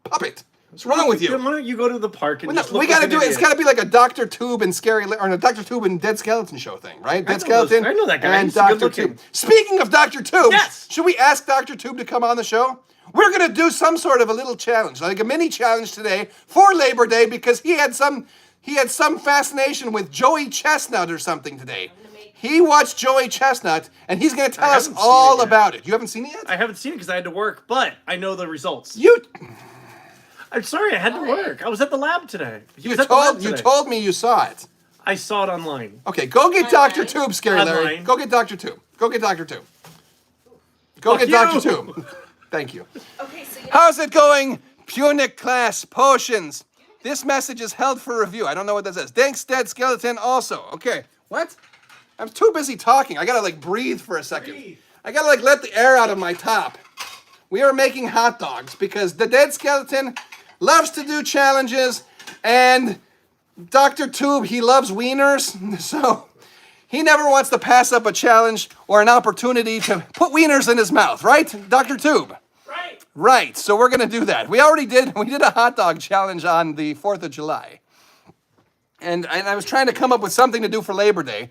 puppet. What's wrong with you? Then why don't you go to the park and just look We got to like do an it. It's idiot? got to be like a Dr. Tube and or a Dr. Tube and Dead Skeleton show thing, right? Dead Skeleton. I know that guy. And He's good Dr. looking. Tube. Speaking of Dr. Tube, Yes. should we ask Dr. Tube to come on the show? We're gonna do some sort of a little challenge, like a mini challenge today for Labor Day, because he had some fascination with Joey Chestnut or something today. He watched Joey Chestnut, and he's gonna tell us haven't seen all it yet. about it. You haven't seen it yet? I haven't seen it because I had to work, but I know the results. You I'm sorry, I had to work. I was at the lab today. He was at the lab you today. told me you saw it. I saw it online. Okay, go get Dr. Tube, Scary Larry. Online. Go get Dr. Tube. Go get Dr. Tube. Go Fuck get Dr. you. Tube. Thank you. Okay, so you How's it going, Punic class potions? This message is held for review. I don't know what that says. Thanks, Dead Skeleton, also. Okay, what? I'm too busy talking. I gotta like breathe for a second. Breathe. I gotta like let the air out of my top. We are making hot dogs because the Dead Skeleton loves to do challenges, and Dr. Tube, he loves wieners, so he never wants to pass up a challenge or an opportunity to put wieners in his mouth, right, Dr. Tube? Right. Right, so we're gonna do that. We did a hot dog challenge on the 4th of July. And I was trying to come up with something to do for Labor Day.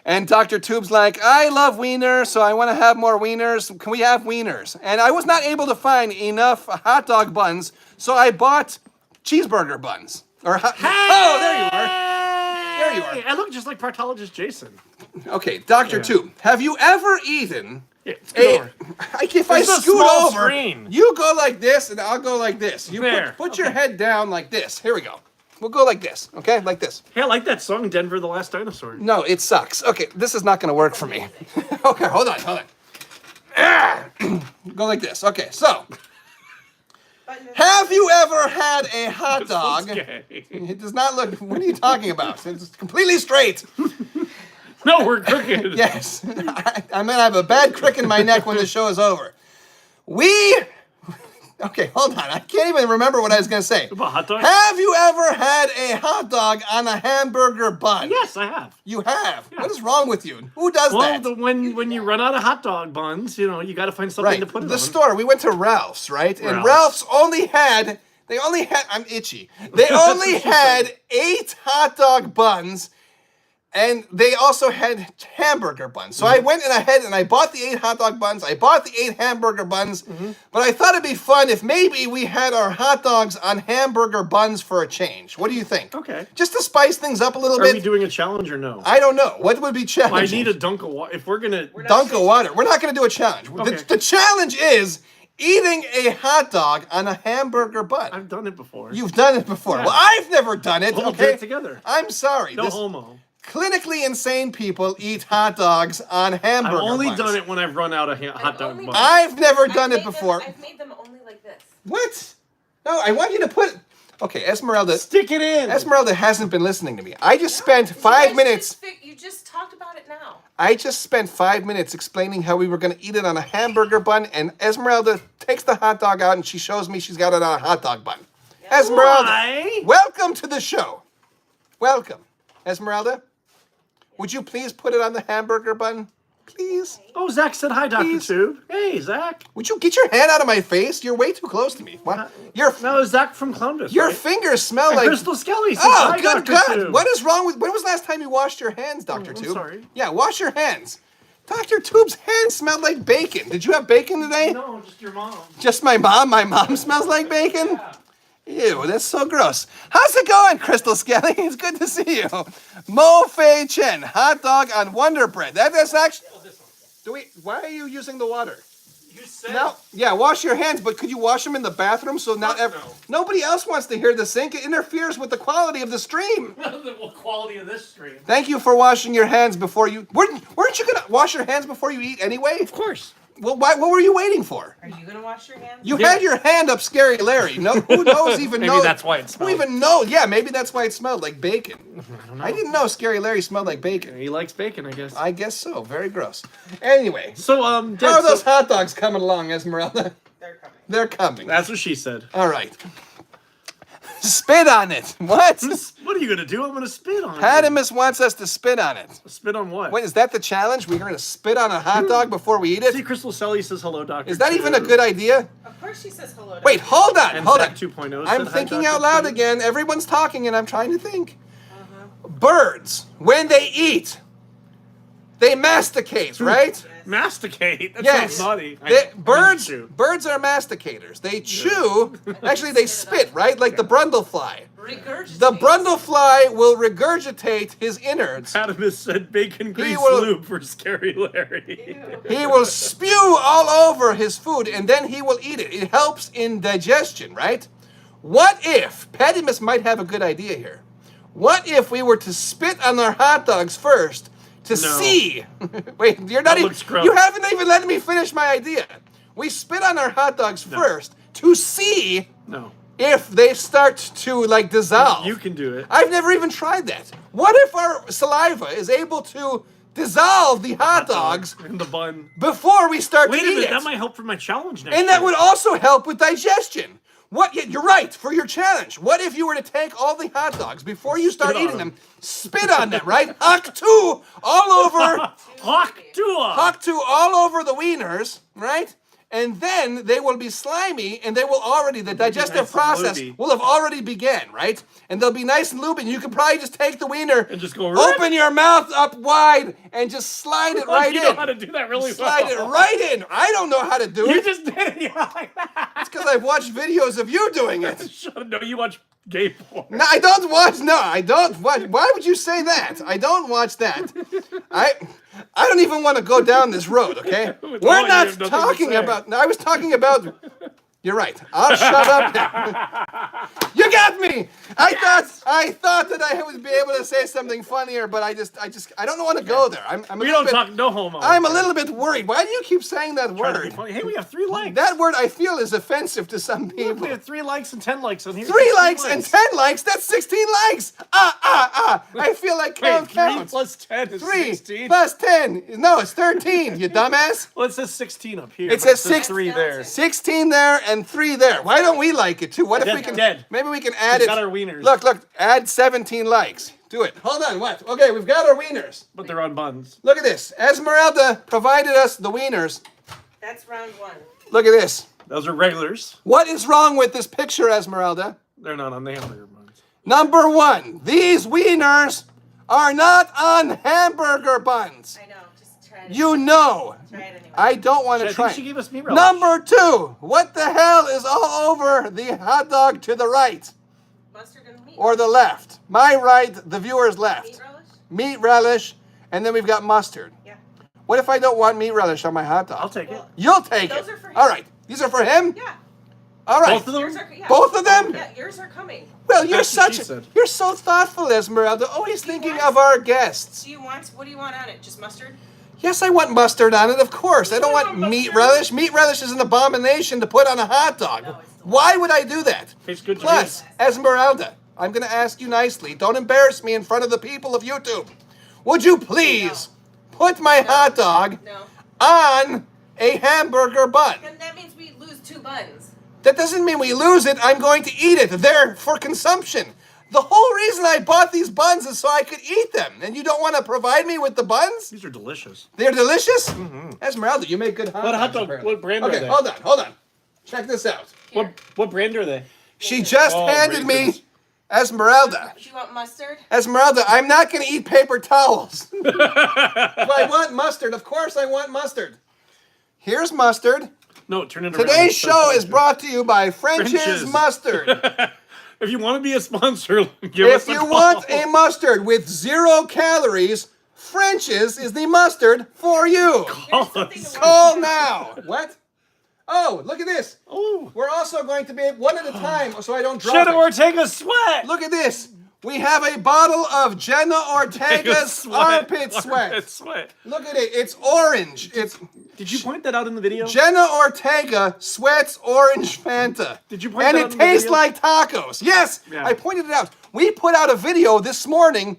And Dr. Tube's like, I love wieners, so I want to have more wieners. Can we have wieners? And I was not able to find enough hot dog buns, so I bought cheeseburger buns. Oh, there you are. There you are. I look just like partologist Jason. Okay, Dr. Tube, have you ever eaten Yeah, scoot over. if I There's a scoot small over, screen. you go like this and I'll go like this. You There, put your head down like this. Here we go. We'll go like this, okay? Like this. Hey, I like that song, Denver the Last Dinosaur. No, it sucks. Okay, this is not gonna work for me. Okay, hold on. Go like this. Okay, so have you ever had a hot dog? Okay. It does not look. What are you talking about? It's completely straight. No, we're crooked. Yes. I'm going to have a bad crick in my neck when the show is over. Okay, hold on. I can't even remember what I was going to say. About hot dogs? Have you ever had a hot dog on a hamburger bun? Yes, I have. You have? Yeah. What is wrong with you? Who does that? Well, when you run out of hot dog buns, you got to find something Right. to put it The on. store, we went to Ralph's, right? And Ralph's. Ralph's only had, I'm itchy. They only had 8 hot dog buns, and they also had hamburger buns. So I went ahead and I bought the 8 hot dog buns. I bought the 8 hamburger buns. But I thought it'd be fun if maybe we had our hot dogs on hamburger buns for a change. What do you think? Okay. Just to spice things up a little Are bit. we doing a challenge or no? I don't know. What would be I challenging? need a dunk of water. If we're gonna Dunk of water. We're not going to do a challenge. Okay. The challenge is eating a hot dog on a hamburger bun. I've done it before. You've done it before. Yeah. Well, I've never done it. We'll do Okay. it together. I'm sorry. No This- homo. Clinically insane people eat hot dogs on I've hamburger only buns. done it when I've run out of hot dog only buns. I've never I've done it made them- before. I've made them only like this. What? No, I want you to put. Okay, Esmeralda. Stick it in. Esmeralda hasn't been listening to me. I just spent You 5 guys minutes. You just talked about it now. I just spent 5 minutes explaining how we were going to eat it on a hamburger bun, and Esmeralda takes the hot dog out and she shows me she's got it on a hot dog bun. Esmeralda, Why? welcome to the show. Welcome. Esmeralda, would you please put it on the hamburger bun? Please? Oh, Zach said hi, Dr. Please. Tube. Hey, Zach. Would you get your hand out of my face? You're way too close to me. What? No, Zach from Columbus. Your right? fingers smell And like... Crystal Skelly says Oh, hi, good Dr. God. Tube. What is wrong with... When was the last time you washed your hands, Dr. I'm Tube? sorry. Yeah, wash your hands. Dr. Tube's hands smelled like bacon. Did you have bacon today? No, just your mom. Just my mom? My mom smells like bacon? Ew, that's so gross. How's it going, Crystal Skelly? It's good to see you. Mo Fei Chen, hot dog on Wonder Bread. That's actually... Why are you using the water? You said No, yeah, wash your hands, but could you wash them in the bathroom so not Fuck no. nobody else wants to hear the sink? It interferes with the quality of the stream. the quality of this stream. Thank you for washing your hands before you... Weren't you going to wash your hands before you eat anyway? Of course. Well, what were you waiting for? Are you gonna wash your hands? You Yeah. had your hand up, Scary Larry. No, who knows even Maybe know? that's why it Who smelled. even know? Yeah, maybe that's why it smelled like bacon. I didn't know Scary Larry smelled like bacon. He likes bacon, I guess. I guess so. Very gross. Anyway, So, how Deb, are those so- hot dogs coming along, Esmeralda? They're coming. They're coming. That's what she said. All right. Spit on it. What? What are you gonna do? I'm gonna spit on it. Padimus wants us to spit on it. Spit on what? Wait, is that the challenge? We're going to spit on a hot dog before we eat See, it? Crystal Skelly says hello, Doctor. Is that even a good idea? Of course she says hello to Wait, me. hold on, And hold Zach on. 2.0 I'm said hi, thinking Dr. out loud Tube. again. Everyone's talking and I'm trying to think. Birds, when they eat, they masticate, right? Masticate. That Yes. sounds naughty. Birds are masticators. They chew. Actually, they spit, right? Like the brundlefly. Regurgitate. The brundlefly will regurgitate his innards. Padimus said bacon grease will- lube for Scary Larry. He will spew all over his food and then he will eat it. It helps in digestion, right? What if, Padimus might have a good idea here. What if we were to spit on our hot dogs first to see? Wait, you're not That even, looks gross. you haven't even let me finish my idea. We spit on our hot dogs first to see No. if they start to like dissolve. You can do it. I've never even tried that. What if our saliva is able to dissolve the hot dogs in the bun. before we start Wait to a eat minute, it? that might help for my challenge next And that year. would also help with digestion. What? Yeah, you're right, for your challenge. What if you were to take all the hot dogs before you start Spit on eating them. them, spit on them, right? Haktu all over, haktu all over the wieners, right? And then they will be slimy, and they will already, the digestive nice and process lubey. will have already began, right? And they'll be nice and lubid. You can probably just take the wiener, And just go, open your mouth up wide, and just slide it right you in. know how to do that really Slide well. it right in. I don't know how to do You it. just did it. You're like that. It's because I've watched videos of you doing it. Shut up. No, you watch gay porn. No, I don't watch. No, I don't watch. Why would you say that? I don't watch that. I don't even want to go down this road. Okay, With we're all you not have nothing to talking say. about. No, I was talking about You're right. I'll shut up now. You got me. I thought that I would be able to say something funnier, but I don't want to go there. I'm a We little don't bit, talk no homo. I'm a little bit worried. Why do you keep saying that Trying to be word? funny. Hey, we have 3 likes. That word I feel is offensive to some Look, people. we have 3 likes and 10 likes on here. 3 likes and 10 likes. That's 16 likes. I feel like Wait, count 3 counts. plus 10 is 3 16. plus 10. No, it's 13. You dumbass. Well, it says 16 up here. It but says 6 3 there. 16 there and 3 there. Why don't we like it too? What if Dead, we can? dead. Maybe we can add We've it. got our wieners. Look. Add 17 likes. Do it. Hold on. What? Okay, we've got our wieners. But they're on buns. Look at this. Esmeralda provided us the wieners. That's round 1. Look at this. Those are regulars. What is wrong with this picture, Esmeralda? They're not on the hamburger buns. Number 1. These wieners are not on hamburger buns. I know. Just try it. You know. Try it anyway. I don't want I to think try. she gave us meat relish. Number 2. What the hell is all over the hot dog to the right Mustard and meat. or the left? My right, the viewer's Meat left. relish? Meat relish, and then we've got mustard. Yeah. What if I don't want meat relish on my hot dog? I'll take it. Well, You'll take Those it. are for him. All right. These are for him? yeah. All right. Both of them? Yours are, yeah. Both of them? Yeah, yours are coming. Well, you're That's what such she said. you're so thoughtful, Esmeralda. Always thinking want- of our guests. What do you want on it? Just mustard? Yes, I want mustard on it, of course. I don't You want want meat mustard? relish. Meat relish is an abomination to put on a hot dog. No, it's delicious. Why would I do that? Tastes good to Plus, me. Esmeralda, I'm going to ask you nicely. Don't embarrass me in front of the people of YouTube. Would you please put my hot dog No. on a hamburger bun? Then that means we lose 2 buns. That doesn't mean we lose it. I'm going to eat it. They're for consumption. The whole reason I bought these buns is so I could eat them. And you don't want to provide me with the buns? These are delicious. They're delicious? Esmeralda, you make good hot What dogs. hot dog? apparently. What brand are Okay, they? hold on. Check this out. What brand are they? She just Oh, handed me raisins. Esmeralda. Do you want mustard? Esmeralda, I'm not going to eat paper towels. Do I want mustard? Of course I want mustard. Here's mustard. No, turn it around. Today's show is brought to you by French's French's. Mustard. If you want to be a sponsor, give us If a you call. want a mustard with 0 calories, French's is the mustard for you. Here's something to Call watch. now. What? Oh, look at this. Oh, We're also going to be one at a time so I don't drop Jenna it. Ortega sweat. Look at this. We have a bottle of Jenna Ortega's armpit sweat. Sweat. Look at it. It's orange. It's Did you point that out in the video? Jenna Ortega sweats orange Fanta. Did you point And that it out in the tastes video? like tacos. Yes, Yeah. I pointed it out. We put out a video this morning.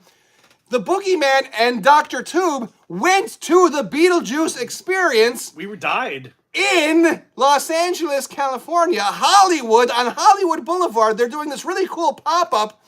The Boogeyman and Dr. Tube went to the Beetlejuice experience We were died. in Los Angeles, California, Hollywood, on Hollywood Boulevard. They're doing this really cool pop-up.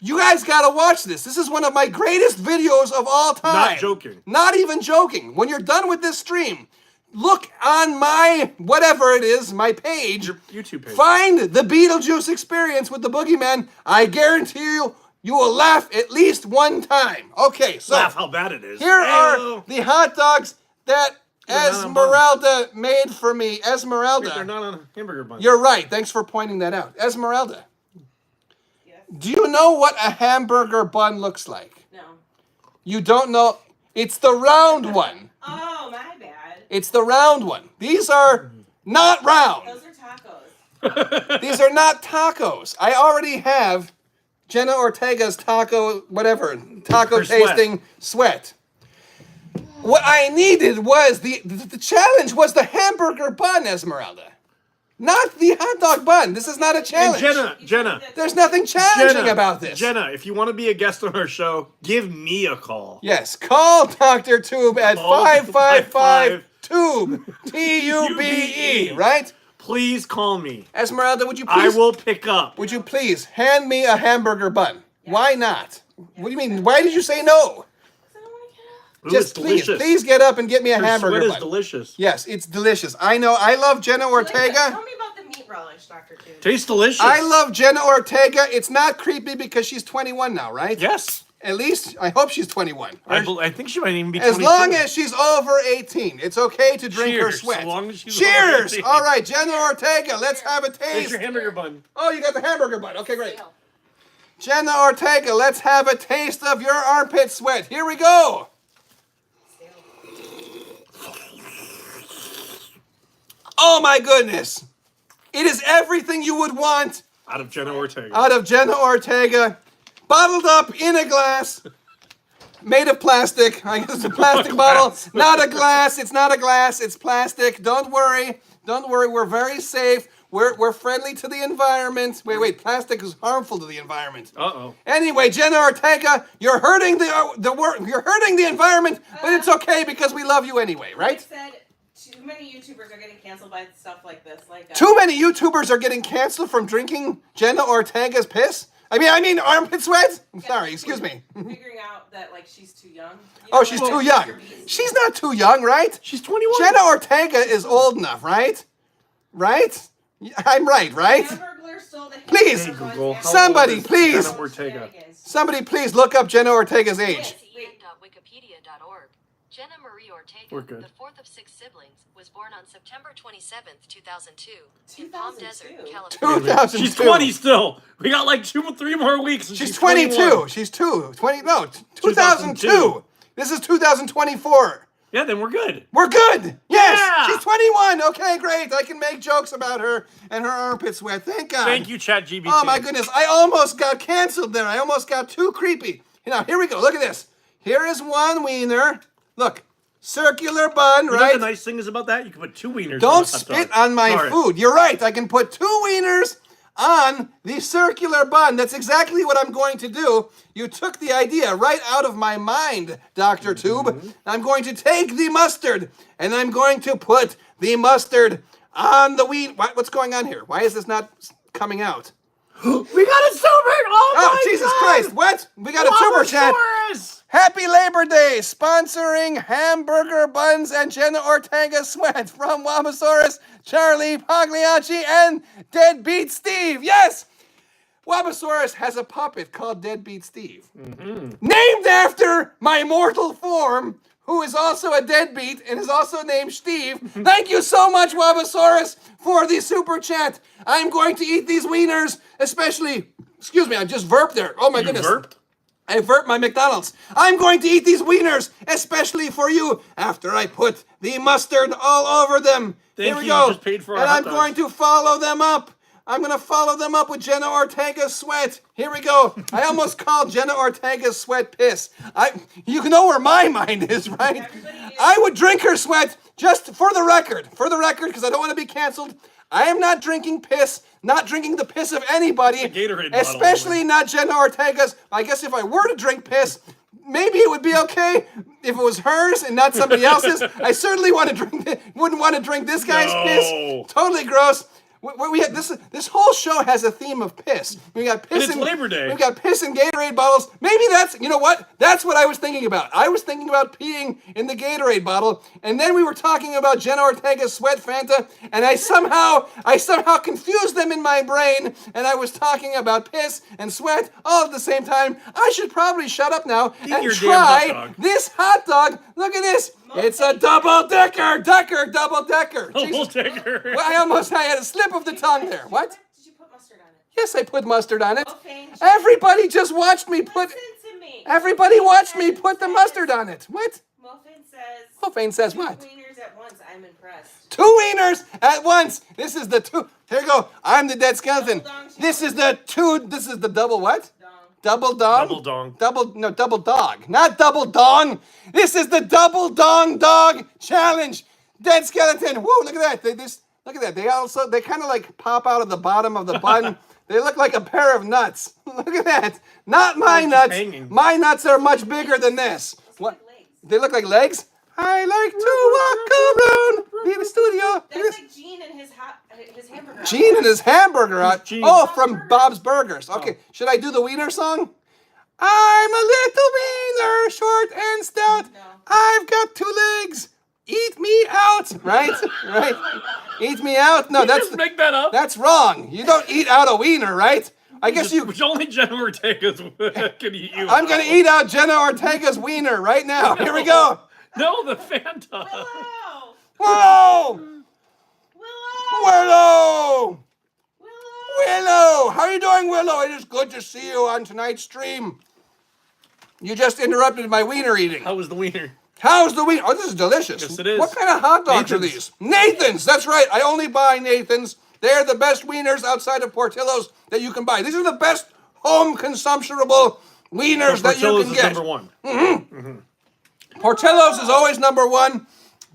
You guys gotta watch this. This is one of my greatest videos of all time. Not joking. Not even joking. When you're done with this stream, look on my, whatever it is, my page. Your YouTube page. Find the Beetlejuice experience with the Boogeyman. I guarantee you, you will laugh at least one time. Okay, so Laugh how bad it is. here are Ew. the hot dogs that They're not on Esmeralda made for me. Wait, they're Esmeralda, not on a hamburger bun. you're right. Thanks for pointing that out. Esmeralda, Yes. do you know what a hamburger bun looks like? No. You don't know? It's the round one. Oh, my bad. It's the round one. These are not round. Those are tacos. These are not tacos. I already have Jenna Ortega's taco, whatever, taco Her sweat. tasting sweat. What I needed was the challenge was the hamburger bun, Esmeralda. Not the hot dog bun. This is not a And challenge. Jenna, There's nothing challenging Jenna, about this. Jenna, if you want to be a guest on our show, give me a call. Yes, call Dr. Tube at Call 555 Tube, T-U-B-E, right? Please call me. Esmeralda, would you I please, will pick up. would you please hand me a hamburger bun? Why not? What do you mean? Why did you say no? I don't want to get up. Ooh, Just it's delicious. please get up and get me a Her hamburger sweat is bun. delicious. Yes, it's delicious. I know. I love Jenna Tell Ortega. me about the meat relish, Dr. Tube. Tastes delicious. I love Jenna Ortega. It's not creepy because she's 21 now, right? Yes. At least, I hope she's 21. I think she might even be As 22. long as she's over 18, it's okay to drink her Cheers, sweat. as long as she's Cheers! over 18. All right, Jenna Ortega, let's have a There's taste. your hamburger bun. Oh, you got the hamburger bun. Okay, great. Stale. Jenna Ortega, let's have a taste of your armpit sweat. Here we go. Stale. Oh my goodness. It is everything you would want Out of Jenna Ortega. out of Jenna Ortega, bottled up in a glass, made of plastic. I guess it's a plastic bottle, not a glass. It's not a glass. It's plastic. Don't worry. Don't worry. We're very safe. We're friendly to the environment. Wait. Plastic is harmful to the environment. Uh-oh. Anyway, Jenna Ortega, you're hurting you're hurting the environment, but it's okay because we love you anyway, right? It said too many YouTubers are getting canceled by stuff like this. Too many YouTubers are getting canceled from drinking Jenna Ortega's piss? I mean armpit sweat? I'm sorry, excuse me. Figuring out that like she's too young. Oh, she's too young. She's not too young, right? She's 21. Jenna Ortega is old enough, right? Right? I'm right? Please, Google. somebody, please. Jenna Ortega. Somebody please look up Jenna Ortega's age. Wikipedia.org. Jenna Marie Ortega, We're good. the fourth of 6 siblings, was born on September 27th, 2002, in Palm Desert, 2002? California. 2002. She's 20 still. We got like 3 more weeks. And She's 22. 21. She's 2002. This is 2024. Yeah, then we're good. We're good. Yes. Yeah. She's 21. Okay, great. I can make jokes about her and her armpit sweat. Thank God. Thank you, ChatGPT. Oh my goodness. I almost got canceled there. I almost got too creepy. Now, here we go. Look at this. Here is one wiener. Look. Circular bun, You know right? the nice thing is about that? You can put 2 wieners Don't on a hot spit dog. on my Sorry. food. You're right. I can put 2 wieners on the circular bun. That's exactly what I'm going to do. You took the idea right out of my mind, Dr. Tube. I'm going to take the mustard, and I'm going to put the mustard on the wiener. What's going on here? Why is this not coming out? We got a super! Oh, Oh, my Jesus God! Christ. What? We got a super chat. Wabasaurus! Happy Labor Day, sponsoring hamburger buns and Jenna Ortega sweat from Wabasaurus, Charlie Pagliacci, and Deadbeat Steve. Yes! Wabasaurus has a puppet called Deadbeat Steve. Named after my mortal form, who is also a deadbeat and is also named Steve. Thank you so much, Wabasaurus, for the super chat. I'm going to eat these wieners, especially, excuse me, I just burped there. Oh my goodness. Burped? I burped my McDonald's. I'm going to eat these wieners, especially for you, after I put the mustard all over them. Thank Here we you, go. you just paid for our and hot I'm dogs. going to follow them up. I'm going to follow them up with Jenna Ortega's sweat. Here we go. I almost called Jenna Ortega's sweat piss. You know where my mind is, right? I would drink her sweat just for the record, because I don't want to be canceled. I am not drinking piss, not drinking the piss of anybody, Gatorade bottle especially not Jenna Ortega's. I guess if I were to drink piss, maybe it would be okay if it was hers and not somebody else's. I certainly wouldn't want to drink this guy's No. piss. Totally gross. We had this whole show has a theme of piss. We got piss And it's Labor Day. We got piss and Gatorade bottles. Maybe that's, you know what? That's what I was thinking about. I was thinking about peeing in the Gatorade bottle, and then we were talking about Jenna Ortega's sweat Fanta, and I somehow confused them in my brain, and I was talking about piss and sweat all at the same time. I should probably shut up now Eat and your damn hot try dog. this hot dog. Look at this. It's a double-decker. Double-decker. We'll Jesus. take her. Well, I had a slip of the tongue there. What? Did you put mustard on it? Yes, I put mustard on it. Okay. Everybody just watched me put. Listen to me. Everybody watched me put the mustard on it. What? Muffin says. Muffin says "Two what? wieners at once. I'm impressed. 2 wieners at once. This is the 2. Here you go. I'm the dead skeleton. Double dong This is the 2. This is the double what? Dong. Double dong? Double dong. Double dog. Not double dong. This is the double dong dog challenge. Dead skeleton. Woo, look at that. Look at that. They kind of like pop out of the bottom of the bun. They look like a pair of nuts. Look at that. Not my just nuts. hanging. My nuts are much bigger than this. What? Like legs. They look like legs? I like to walk around the studio. That's like Gene and his hamburger. Gene and his hamburger. Gene? Oh, from Bob's Burgers. Okay, should I do the wiener song? I'm a little wiener, short and stout. No. I've got 2 legs. Eat me out. Right? Right. Eat me out. No, Just make that up. that's wrong. You don't eat out a wiener, right? I guess you. Which only Jenna Ortega can eat you. I'm gonna eat out Jenna Ortega's wiener right now. Here we go. No, the Fanta. Willow. Whoa! Willow. Willow! Willow. Willow! How are you doing, Willow? It is good to see you on tonight's stream. You just interrupted my wiener eating. How was the wiener? How's the wiener? Oh, this is delicious. Yes, it is. What kind of hot dogs are Nathan's. these? Nathan's, that's right. I only buy Nathan's They're the best wieners outside of Portillo's that you can buy. These are the best home consumptionable wieners that you Portillo's can is get. number one. Portillo's is always number one,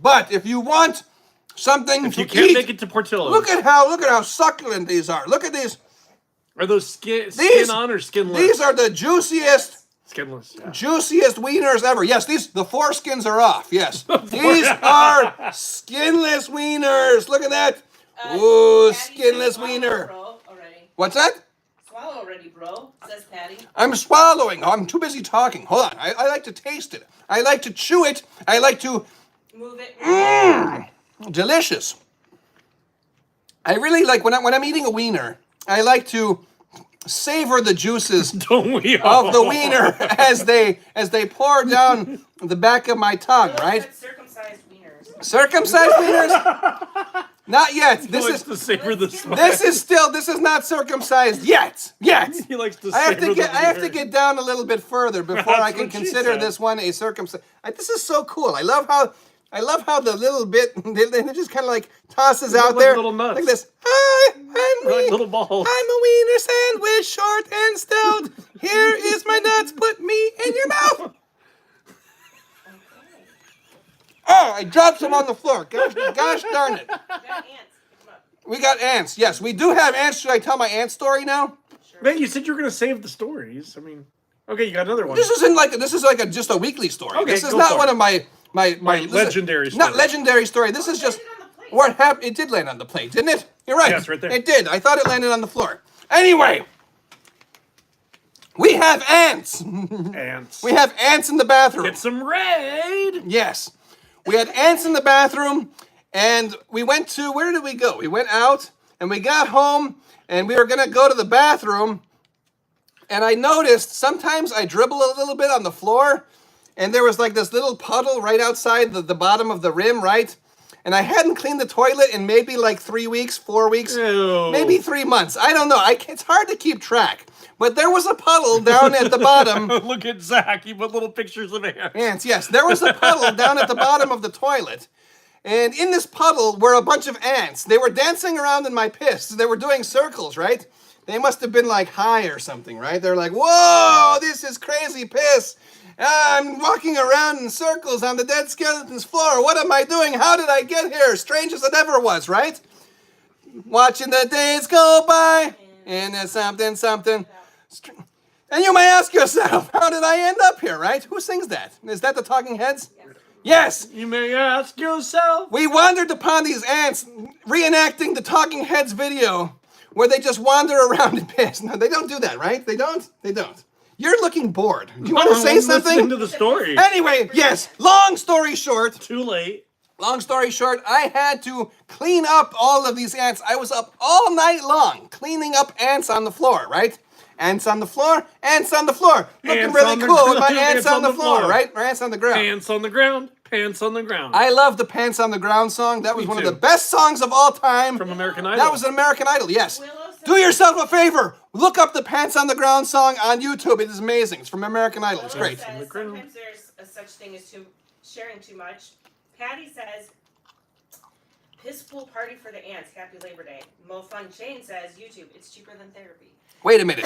but if you want something If to you can't eat, make it to Portillo's, look at how succulent these are. Look at these. are those skin These on or skinless? These are the juiciest skinless. Yeah. juiciest wieners ever. Yes, the foreskins are off. Yes, these are skinless wieners. Look at that. Ooh, Patty skinless says swallow, wiener. Bro, already. What's that? Swallow already, bro, says Patty. I'm swallowing. I'm too busy talking. Hold on. I like to taste it. I like to chew it. I like to. Move it. Delicious. I really like when I'm eating a wiener. I like to savor the juices Don't we all? of the wiener as they pour down the back of my tongue. Willow Right? said circumcised wieners. Circumcised wieners? Not yet. He This likes is to savor the smell. this is not circumcised yet. Yet. He likes to I have savor to get the I have to wiener. get down a little bit further before I That's can what she consider said. this one a circumcised. This is so cool. I love how the little bit they just kind of like tosses out like there little nuts. like this. Hi, I'm Like me. little balls. I'm a wiener sandwich, short and stout. Here is my nuts. Put me in your mouth. Oh, I dropped some on the floor. Gosh darn it. You got ants. Pick 'em up. We got ants. Yes, we do have ants. Should I tell my ant story now? Man, you said you were gonna save the stories. I mean, okay, you got another one. This is like just a weekly story. Okay, this is go not for one it. of my this is- legendary Not story. legendary story. This is just Landed on the plate. what happened. It did land on the plate, didn't it? You're right. Yes, right there. It did. I thought it landed on the floor. Anyway, we have ants. Ants. We have ants in the bathroom. Get some raid. Yes. We had ants in the bathroom, and we went to, where did we go? We went out, and we got home, and we were going to go to the bathroom, and I noticed sometimes I dribble a little bit on the floor, and there was like this little puddle right outside the bottom of the rim, right? And I hadn't cleaned the toilet in maybe like 3 weeks, 4 weeks, Ew. maybe 3 months. I don't know. It's hard to keep track. But there was a puddle down at the bottom. Look at Zach. He put little pictures of ants. Ants, yes. There was a puddle down at the bottom of the toilet. And in this puddle were a bunch of ants. They were dancing around in my piss. They were doing circles, right? They must have been like high or something, right? They're like, whoa, this is crazy piss. I'm walking around in circles on the dead skeleton's floor. What am I doing? How did I get here? Strange as it ever was, right? Watching the days go by. And there's something. And you may ask yourself, how did I end up here, right? Who sings that? Is that the Talking Heads? Yes. You may ask yourself. We wandered upon these ants reenacting the Talking Heads video where they just wander around and piss. No, they don't do that, right? They don't? They don't. You're looking bored. Do you want to say I'm listening something? to the story. Anyway, yes, long story short, Too late. I had to clean up all of these ants. I was up all night long cleaning up ants on the floor, right? Ants on the floor, ants on the floor. Looking Ants really on the cool with my ground, ants on the floor, right? Or ants on the ground. Pants on the ground. Pants on the ground. I love the Pants on the Ground song. That was Me one too. of the best songs of all time. From American Idol. That was an American Idol, yes. Willow said- Do yourself a favor. Look up the Pants on the Ground song on YouTube. It is amazing. It's from American Idol. It's Willow great. says the ground. sometimes there's a such thing as sharing too much. Patty says, piss pool party for the ants. Happy Labor Day. Mo Fun Chain says, YouTube. It's cheaper than therapy. Wait a minute.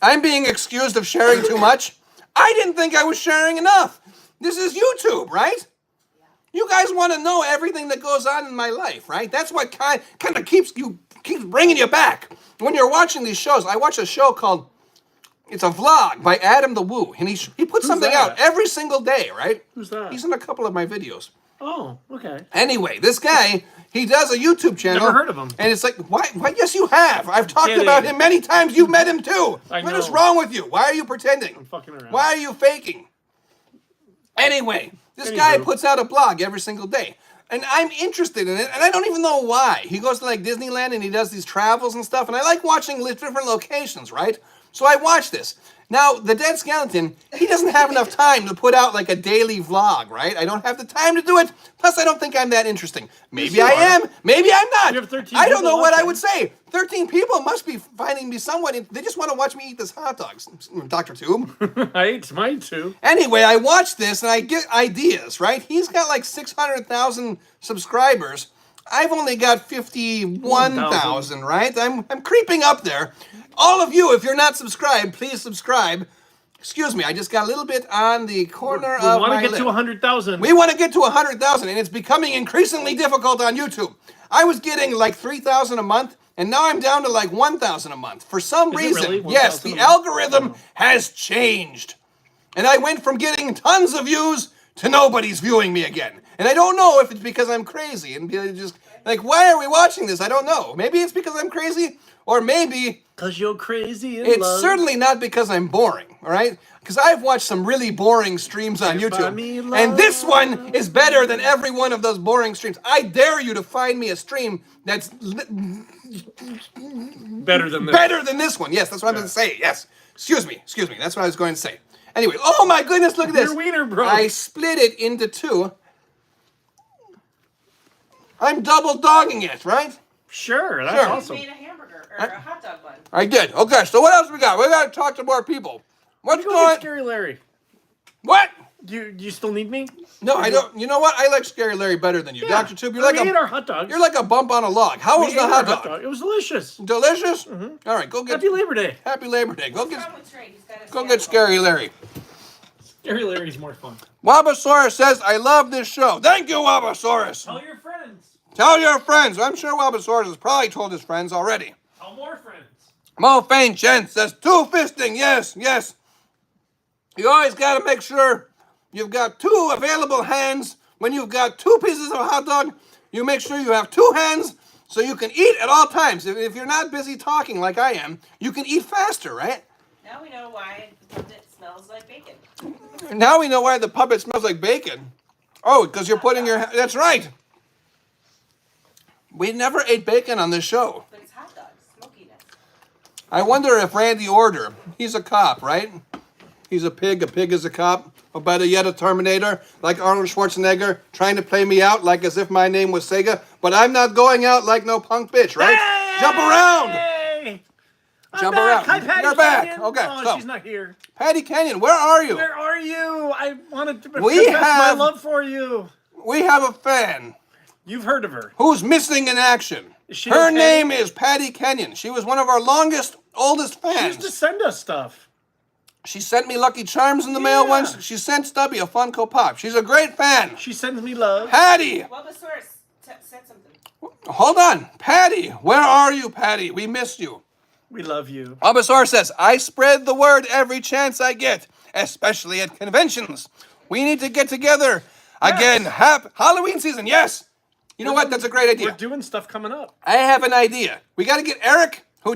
I'm being excused of sharing too much? I didn't think I was sharing enough. This is YouTube, right? You guys want to know everything that goes on in my life, right? That's what kind of keeps bringing you back. When you're watching these shows, I watch a show called, it's a vlog by Adam the Woo, and he puts something that? out every single day, right? Who's that? He's in a couple of my videos. Oh, okay. Anyway, this guy, he does a YouTube channel. Never heard of him. And it's like, why? Yes, you have. I've talked Kidding. about him many times. You've met him too. I What is know. wrong with you? Why are you pretending? I'm fucking around. Why are you faking? Anyway, this guy Anywho. puts out a blog every single day. And I'm interested in it, and I don't even know why. He goes to like Disneyland and he does these travels and stuff, and I like watching different locations, right? So I watch this. Now, the dead skeleton, he doesn't have enough time to put out like a daily vlog, right? I don't have the time to do it. Plus, I don't think I'm that interesting. Maybe you I are. am. Maybe I'm not. You have 13 I don't people know what I watching. would say. 13 people must be finding me somewhat. They just want to watch me eat this hot dogs. Dr. Tube. I ate mine too. Anyway, I watch this and I get ideas, right? He's got like 600,000 subscribers I've only got 51,000, right? I'm creeping up there. All of you, if you're not subscribed, please subscribe. Excuse me, I just got a little bit on the corner of my lip. We want to get to 100,000. We want to get to 100,000, and it's becoming increasingly difficult on YouTube. I was getting like 3,000 a month, and now I'm down to like 1,000 a month. For some reason, really? yes, 1,000 the a month? algorithm has changed. And I went from getting tons of views to nobody's viewing me again. And I don't know if it's because I'm crazy and just like, why are we watching this? I don't know. Maybe it's because I'm crazy, or maybe Because you're crazy in it's love. certainly not because I'm boring, all right? Because I've watched some really boring streams on YouTube. me And this one is better than every one of those boring streams. I dare you to find me a stream that's Better than this. better than this one. Yes, that's what I'm going to say. Yes. Excuse me. That's what I was going to say. Anyway, oh my goodness, look at this. Your wiener broke. I split it into two. I'm double dogging it, right? Sure, that's Sure. You awesome. made a hamburger or a hot dog bun. I did. Okay, so what else we got? We got to talk to more people. What's Go going get Scary Larry. What? You still need me? No, I don't. You know what? I like Scary Larry better than you. Yeah. Dr. Tube, We ate our hot dogs. you're like a bump on a log. How was We the ate hot our dog? It was delicious. Delicious? All right, go get Happy Labor Day. Happy Labor Day. Go What's get wrong with Trey? He's got a go get scandal. Scary Larry. Scary Larry's more fun. Wabasaurus says, I love this show. Thank you, Wabasaurus. Tell your friends. Tell your friends. I'm sure Wabasaurus has probably told his friends already. Tell more friends. Mo Fain Chen says, two-fisting. Yes, yes. You always got to make sure you've got two available hands. When you've got two pieces of hot dog, you make sure you have two hands so you can eat at all times. If you're not busy talking like I am, you can eat faster, right? Now we know why the puppet smells like bacon. Now we know why the puppet smells like bacon. Oh, because you're putting your... That's right. We never ate bacon on this show. But it's hot dogs, smokiness. I wonder if Randy Order, he's a cop, right? He's a pig is a cop. Or better yet, a Terminator, like Arnold Schwarzenegger, trying to play me out like as if my name was Sega. But I'm not going out like no punk bitch, right? Hey! Jump around! Hey! I'm Jump back. around. Hi, Patty You're back. Canyon. Okay, Oh, so- she's not here. Patty Canyon, where are you? Where are you? I wanted to We confess have- my love for you. We have a fan You've heard of her. who's missing in action. Is she Her okay? name is Patty Kenyon. She was one of our oldest She fans. used to send us stuff. She sent me Lucky Charms in the mail Yeah. once. She sent Stubby a Funko Pop. She's a great fan. She sends me love. Patty, Wabasaurus said something. hold on. Patty, where are you, Patty? We miss you. We love you. Bulbasaur says, I spread the word every chance I get, especially at conventions. We need to get together again. Halloween season, yes. You know what? That's a great idea. We're doing stuff coming up. I have an idea. We got to get Eric, who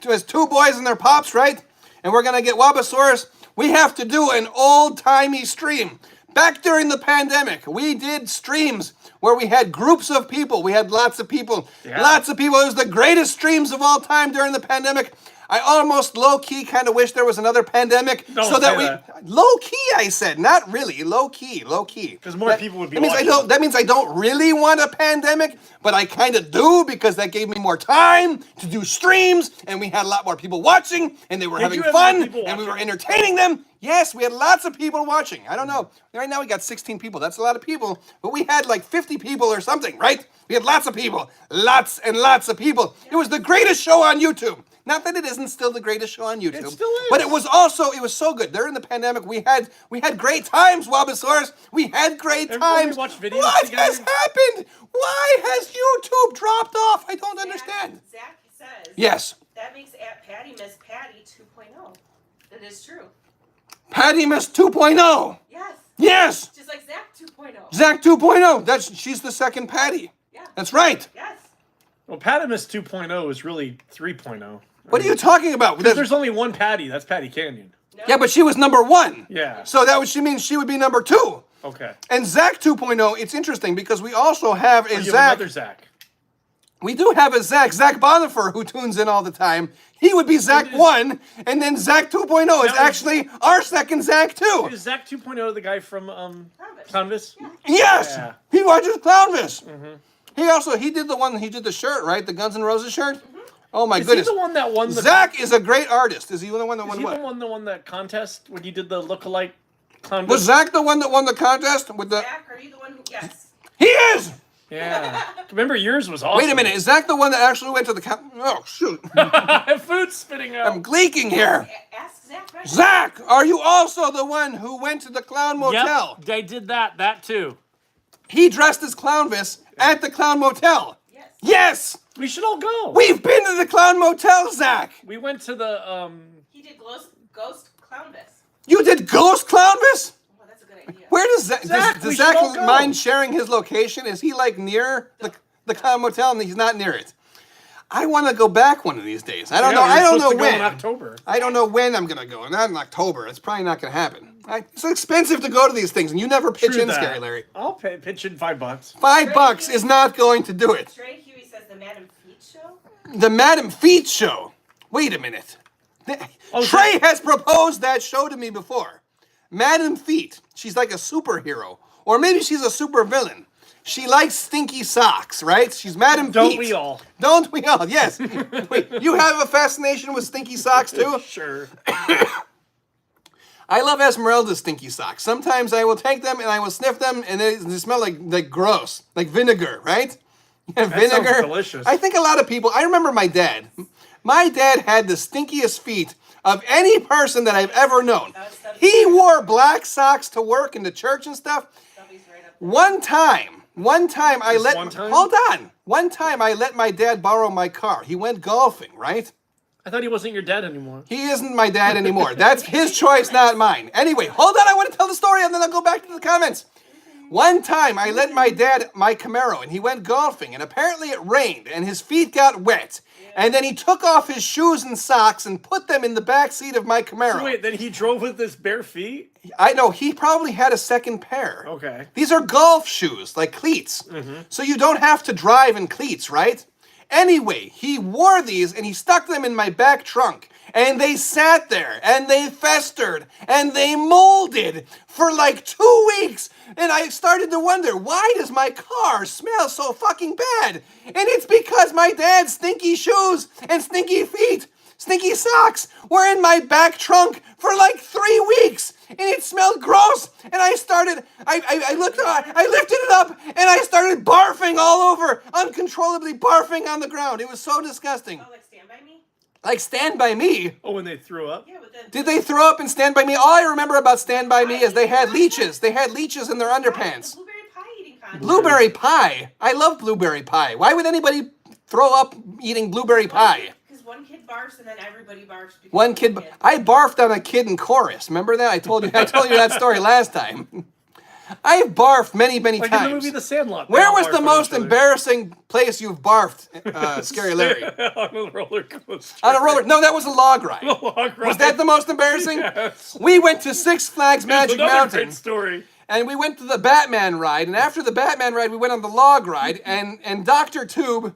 has two boys and their pops, right? And we're going to get Wabasaurus. We have to do an old-timey stream. Back during the pandemic, we did streams where we had groups of people. We had lots of people. Yeah. Lots of people. It was the greatest streams of all time during the pandemic. I almost low-key kind of wish there was another pandemic. Don't so that say we... that. Low-key, I said. Not really. Low-key. Because more people would be that means watching. that means I don't really want a pandemic, but I kind of do because that gave me more time to do streams, and we had a lot more people watching, and they were having you have fun, more people and we were watching? entertaining them. Yes, we had lots of people watching. I don't know. Right now we got 16 people. That's a lot of people, but we had like 50 people or something, right? We had lots of people. Lots and lots of people. It was the greatest show on YouTube. Not that it isn't still the greatest show on YouTube. It still is. But it was so good. During the pandemic, we had great times, Wabasaurus. We had great Everybody times. watch videos What together? has happened? Why has YouTube dropped off? I don't understand. Zach says Yes. that makes Patty miss Patty 2.0. That is true. Patty Miss 2.0. Yes. Yes. Just like Zach 2.0. Zach 2.0. She's the second Patty. Yeah. That's right. Yes. Well, Patimus 2.0 is really 3.0. What are you talking about? There's only one Patty. That's Patty Canyon. No. Yeah, but she was number 1. Yeah. So she means she would be number 2. Okay. And Zach 2.0, it's interesting because we also have a You have Zach. another Zach. We do have a Zach Bonifer, who tunes in all the time. He would be Zach 1, and then Zach 2.0 is Now, actually our second Zach 2. Is Zach 2.0 the guy from Canvas? Yes! Yeah. He watches Clownvis. He did the shirt, right? The Guns N' Roses shirt? Oh my Is goodness. he the one that won the Zach is a great artist. Is he the one that Is won he what? the one that contest when you did the lookalike Canvas? Was Zach the one that won the contest with the... Zach, are you the one who? Yes. He is! Yeah. Remember, yours was awesome. Wait a minute, is Zach the one that actually went to the Oh, shoot. Food's spitting out. I'm gleeking here. Ask Zach. Right? Zach, are you also the one who went to the Clown Motel? Yep, they did that too. He dressed as Clownvis at the Clown Motel. Yes. Yes! We should all go. We've been to the Clown Motel, Zach! We went to the He did ghost clownvis. You did Ghost Clownvis? Oh, that's a good idea. Where does Zach, Zach, does we Zach should all go. mind sharing his location? Is he like near the Clown Motel and he's not near it? I want to go back one of these days. I don't know. I don't know when. In October. I don't know when I'm gonna go. Not in October. It's probably not gonna happen. It's expensive to go to these things, and you never pitch True in, that. Scary Larry. I'll pitch in $5. $5 is not going to do it. Trey Huey says the Madam Feet show. The Madam Feet show. Wait a minute. Trey has proposed that show to me before. Madam Feet. She's like a superhero, or maybe she's a supervillain. She likes stinky socks, right? She's Madam Feet. Don't we all? Don't we all? Yes. Wait, you have a fascination with stinky socks too? Sure. I love Esmeralda's stinky socks. Sometimes I will take them and I will sniff them and they smell like gross, like vinegar, right? Yeah, That sounds delicious. I think a lot of people, I remember my dad. My dad had the stinkiest feet of any person that I've ever known. He wore black socks to work and to church and stuff. Stubby's right up there. One time I let, one time? hold on. One time I let my dad borrow my car. He went golfing, right? I thought he wasn't your dad anymore. He isn't my dad anymore. That's his choice, not mine. Anyway, hold on. I want to tell the story and then I'll go back to the comments. One time I lent my dad my Camaro and he went golfing and apparently it rained and his feet got wet. And then he took off his shoes and socks and put them in the back seat of my Camaro. So wait, then he drove with his bare feet? I know, he probably had a second pair. Okay. These are golf shoes, like cleats. So you don't have to drive in cleats, right? Anyway, he wore these and he stuck them in my back trunk. And they sat there and they festered and they molded for like 2 weeks. And I started to wonder, why does my car smell so fucking bad? And it's because my dad's stinky shoes and stinky feet, stinky socks were in my back trunk for like 3 weeks. And it smelled gross. And I lifted it up and I started barfing all over, uncontrollably barfing on the ground. It was so disgusting. Oh, like Stand By Me? Like Stand By Me. Oh, when they threw up? Yeah, but then. Did they throw up in Stand By Me? All I remember about Stand By Me is they had leeches. They had leeches in their underpants. The blueberry pie eating contest. Blueberry pie. I love blueberry pie. Why would anybody throw up eating blueberry pie? Because one kid barfs and then everybody barfs. because One kid. I barfed on a kid in chorus. Remember that? I told you that story last time. I've barfed many Like times. in the movie The Sandlot. Where they all was barf the on most each other. embarrassing place you've barfed, Scary Larry? On a roller coaster. On a roller? No, that was a log ride. Log ride. Was that the most embarrassing? Yes. We went to Six Flags Magic Another Mountain. great story. And we went to the Batman ride, and after the Batman ride, we went on the log ride, and Dr. Tube,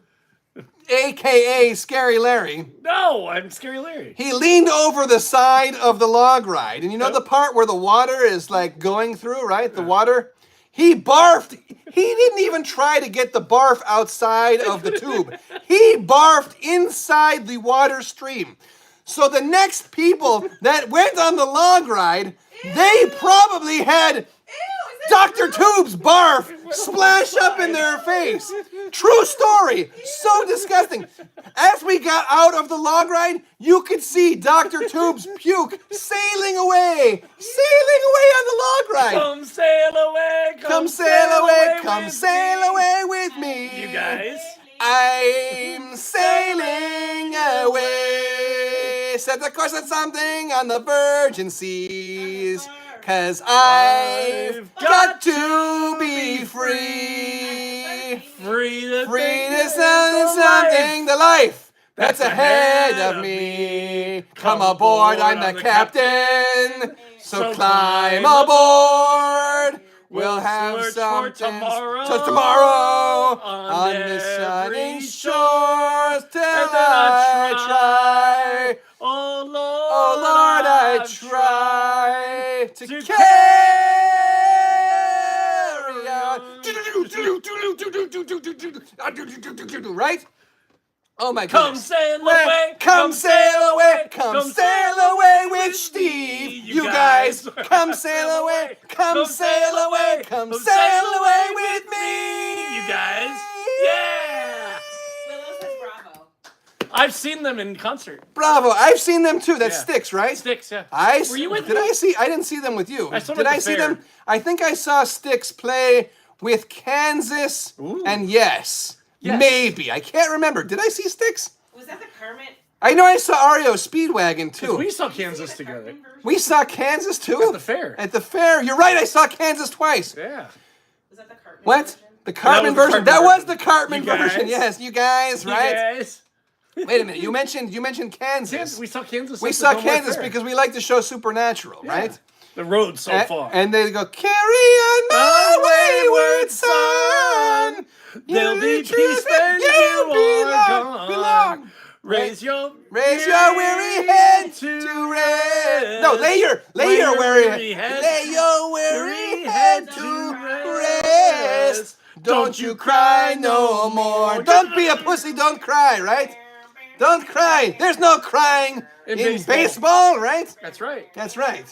a.k.a. Scary Larry, No, I'm Scary Larry. he leaned over the side of the log ride, and you know the part where the water is like going through, right? The water? He barfed. He didn't even try to get the barf outside of the tube. He barfed inside the water stream. So the next people that went on the log ride, they probably had Dr. Tube's barf splash up in their face. True story. So disgusting. As we got out of the log ride, you could see Dr. Tube's puke sailing away on the log ride. Come sail away. Come sail away, come with sail me. away with me. You guys. I'm sailing away. Set the course on something on the Virgin Seas. 'Cause I've got to be free. Free to Free think to that something, the the life that's ahead of me. Come aboard, I'm the captain. So climb aboard. We'll have search some for tomorrow till tomorrow on the sunny every shores till and then I I try. Oh Lord, Oh Lord, I I've try to to carry on. Right? Oh my Come goodness. sail away, Come sail away, come sail away with Steve, you guys. Come sail away, come sail away, come sail away with me. you guys. Yeah. Willow says bravo. I've seen them in concert. Bravo! I've seen them too. That's Yeah. Sticks, right? Sticks, yeah. Were you with Did me? I see? I didn't see them with you. I saw them Did at I the see fair. them? I think I saw Sticks play with Kansas Ooh. and Yes. Yes. Maybe. I can't remember. Did I see Sticks? Was that the Kermit? I know I saw REO Speedwagon too. We saw Did you see Kansas the together. Cartman version? We saw Kansas too? At the fair. At the fair. You're right, I saw Kansas twice. Yeah. Was that the Cartman What? version? The Cartman was the version. Cartman That was version. the Cartman You guys. version. Yes, you guys, You right? guys. Wait a minute. You mentioned Kansas. We saw Kansas. We at the saw Belmont Kansas Fair. because we like the show Supernatural, Yeah. right? The road so far. And they go, carry on my wayward son. There'll be You peace when you are gone. belong. Raise your weary head to rest. No, lay your weary head. Lay your weary head to rest. Don't you cry no more. Don't be a pussy. Don't cry, right? Don't cry. There's no crying in baseball, right? That's right. That's right.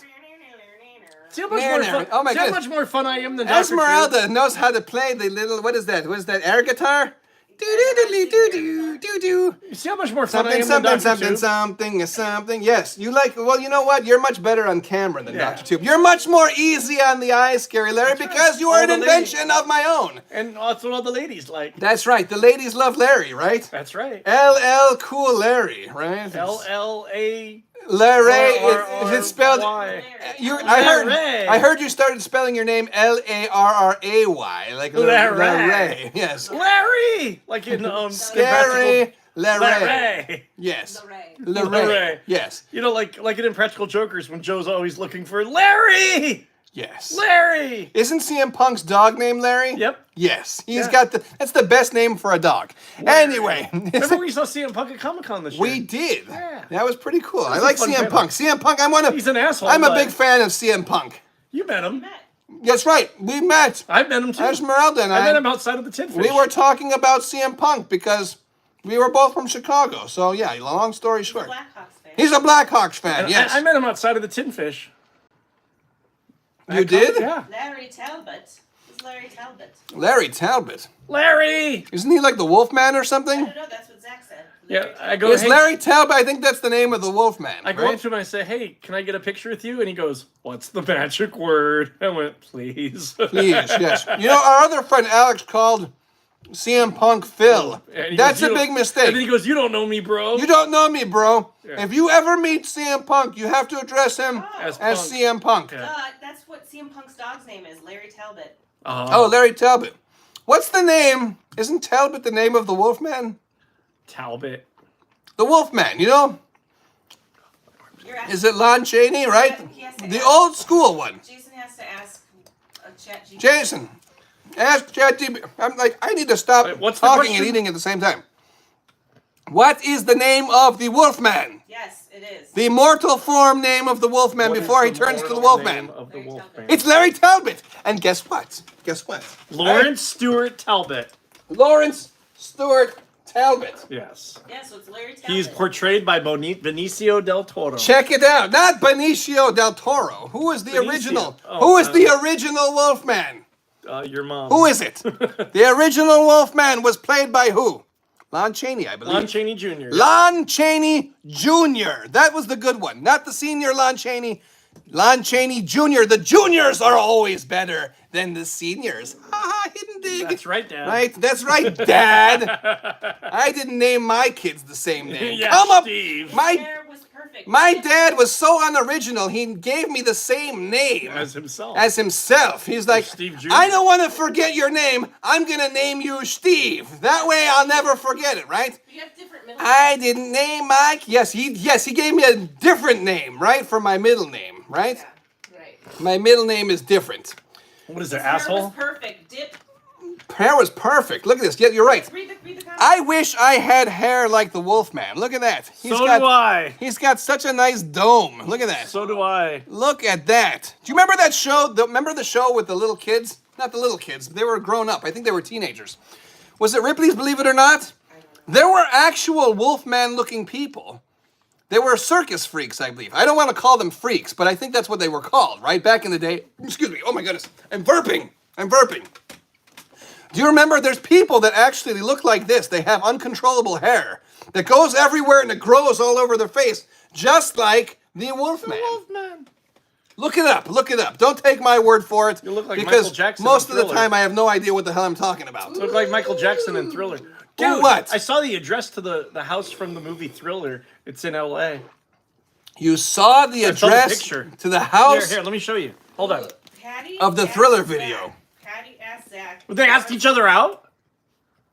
See how much more fun? Oh my see how goodness. much more fun I am than Dr. Esmeralda knows how to play the little, what is that? What is that, air guitar? Do-do-do-do-do-do-do. You see how much more fun I Something, am something, than Dr. something, something. Yes, you like, well, you know what? You're much better on camera than Yeah. Dr. Tube. You're much more easy on the eyes, Scary Larry, because you are All an the invention of my own. And that's what all the ladies like. That's right. The ladies love Larry, right? That's right. LL Cool Larry, right? LLA. Larry, is it spelled? Y. I heard you started spelling your name Larray, like Larry. Larry. Yes. Larry, like in Scary Larry. Larry. Yes. Lorraine. Larry. Yes. You know, like in Impractical Jokers when Joe's always looking for Larry. Yes. Larry. Isn't CM Punk's dog named Larry? Yep. Yes. He's Yeah. got that's the best name for a dog. Anyway, Remember we saw CM Punk at Comic Con this year? we did. Yeah. That was pretty cool. I was a like fun CM panel. Punk. CM Punk, He's an asshole. I'm a but big fan of CM Punk. You met him. Met. That's right. We met. I met him too. Esmeralda and I met him I. outside of the Tin Fish. We were talking about CM Punk because we were both from Chicago. So yeah, long story short. Blackhawks fan. He's a Blackhawks fan, And yes. I met him outside of the Tin Fish. You did? Yeah. Larry Talbot. Who's Larry Talbot? Larry Talbot. Larry. Isn't he like the Wolfman or I something? don't know. That's what Zach said. Yeah, Larry I go. Is Hey, Larry Talbot? I think that's the name of the Wolfman. I go right? up to him and I say, "Hey, can I get a picture with you?" And he goes, "What's the magic word?" I went, "Please." Please, yes. You know, our other friend Alex called CM Punk Phil. And he That's goes, a "You big don't-" mistake. And then he goes, "You don't know me, bro." You don't know me, bro. Yeah. If you ever meet CM Punk, you have to address him As as Punk. CM Punk. Yeah. That's what CM Punk's dog's name is. Larry Talbot. Oh, Larry Talbot. What's the name? Isn't Talbot the name of the Wolfman? Talbot. The Wolfman, you know? You're asking, Is it Lon Chaney, right? He has to The ask- old school one. Jason has to ask a chat GPT. Jason, ask ChatGPT. I'm like, I need to stop Wait, what's the talking and question? eating at the same time. What is the name of the Wolfman? Yes, it is. The mortal form name of the Wolfman What is before he the turns to the mortal Wolfman. name of the Larry Wolfman. Talbot. It's Larry Talbot. And guess what? Guess what? Lawrence Stewart Talbot. Lawrence Stewart Talbot. Yes. Yeah, so it's Larry Talbot. He's portrayed by Benicio del Toro. Check it out. Not Benicio del Toro. Who is the Benicio. original? Oh, Who is the original Wolfman? Your mom. Who is it? The original Wolfman was played by who? Lon Chaney, I believe. Lon Chaney Jr. Lon Chaney Jr. That was the good one. Not the senior Lon Chaney. Lon Chaney Jr. The juniors are always better than the seniors. Ah, hidden dig. That's right, Dad. Right? That's right, Dad. I didn't name my kids the same name. Yeah, Come up. Steve. My Hair was perfect. dad was so unoriginal, he gave me the same name As himself. as himself. He's like, Steve Jr. I don't want to forget your name. I'm going to name you Steve. That way I'll never forget it, right? You have different middle I didn't name Mike. Yes, he gave me a different name, right? For my middle name, right? Yeah, right. My middle name is different. What is it, His hair asshole? was perfect. Dip. Hair was perfect. Look at this. Yeah, you're right. Read the comment. I wish I had hair like the Wolfman. Look at that. So do I. He's got such a nice dome. Look at that. So do I. Look at that. Do you remember that show? Remember the show with the little kids? Not the little kids. They were grown up. I think they were teenagers. Was it Ripley's Believe It or Not? There were actual Wolfman-looking people. They were circus freaks, I believe. I don't want to call them freaks, but I think that's what they were called, right? Back in the day. Excuse me. Oh my goodness. I'm burping. Do you remember there's people that actually look like this? They have uncontrollable hair that goes everywhere and it grows all over their face, just like the Wolfman. Wolfman. Look it up. Look it up. Don't take my word for it. You look like because Michael Jackson most in of the Thriller. time I have no idea what the hell I'm talking about. Look like Michael Jackson in Thriller. Dude, what? I saw the address to the house from the movie Thriller. It's in L.A. You saw the I saw the address picture. to the house Here, let me show you. Hold on. Patty of the asked Thriller Zach- video. Patty asked Zach. They asked each other out?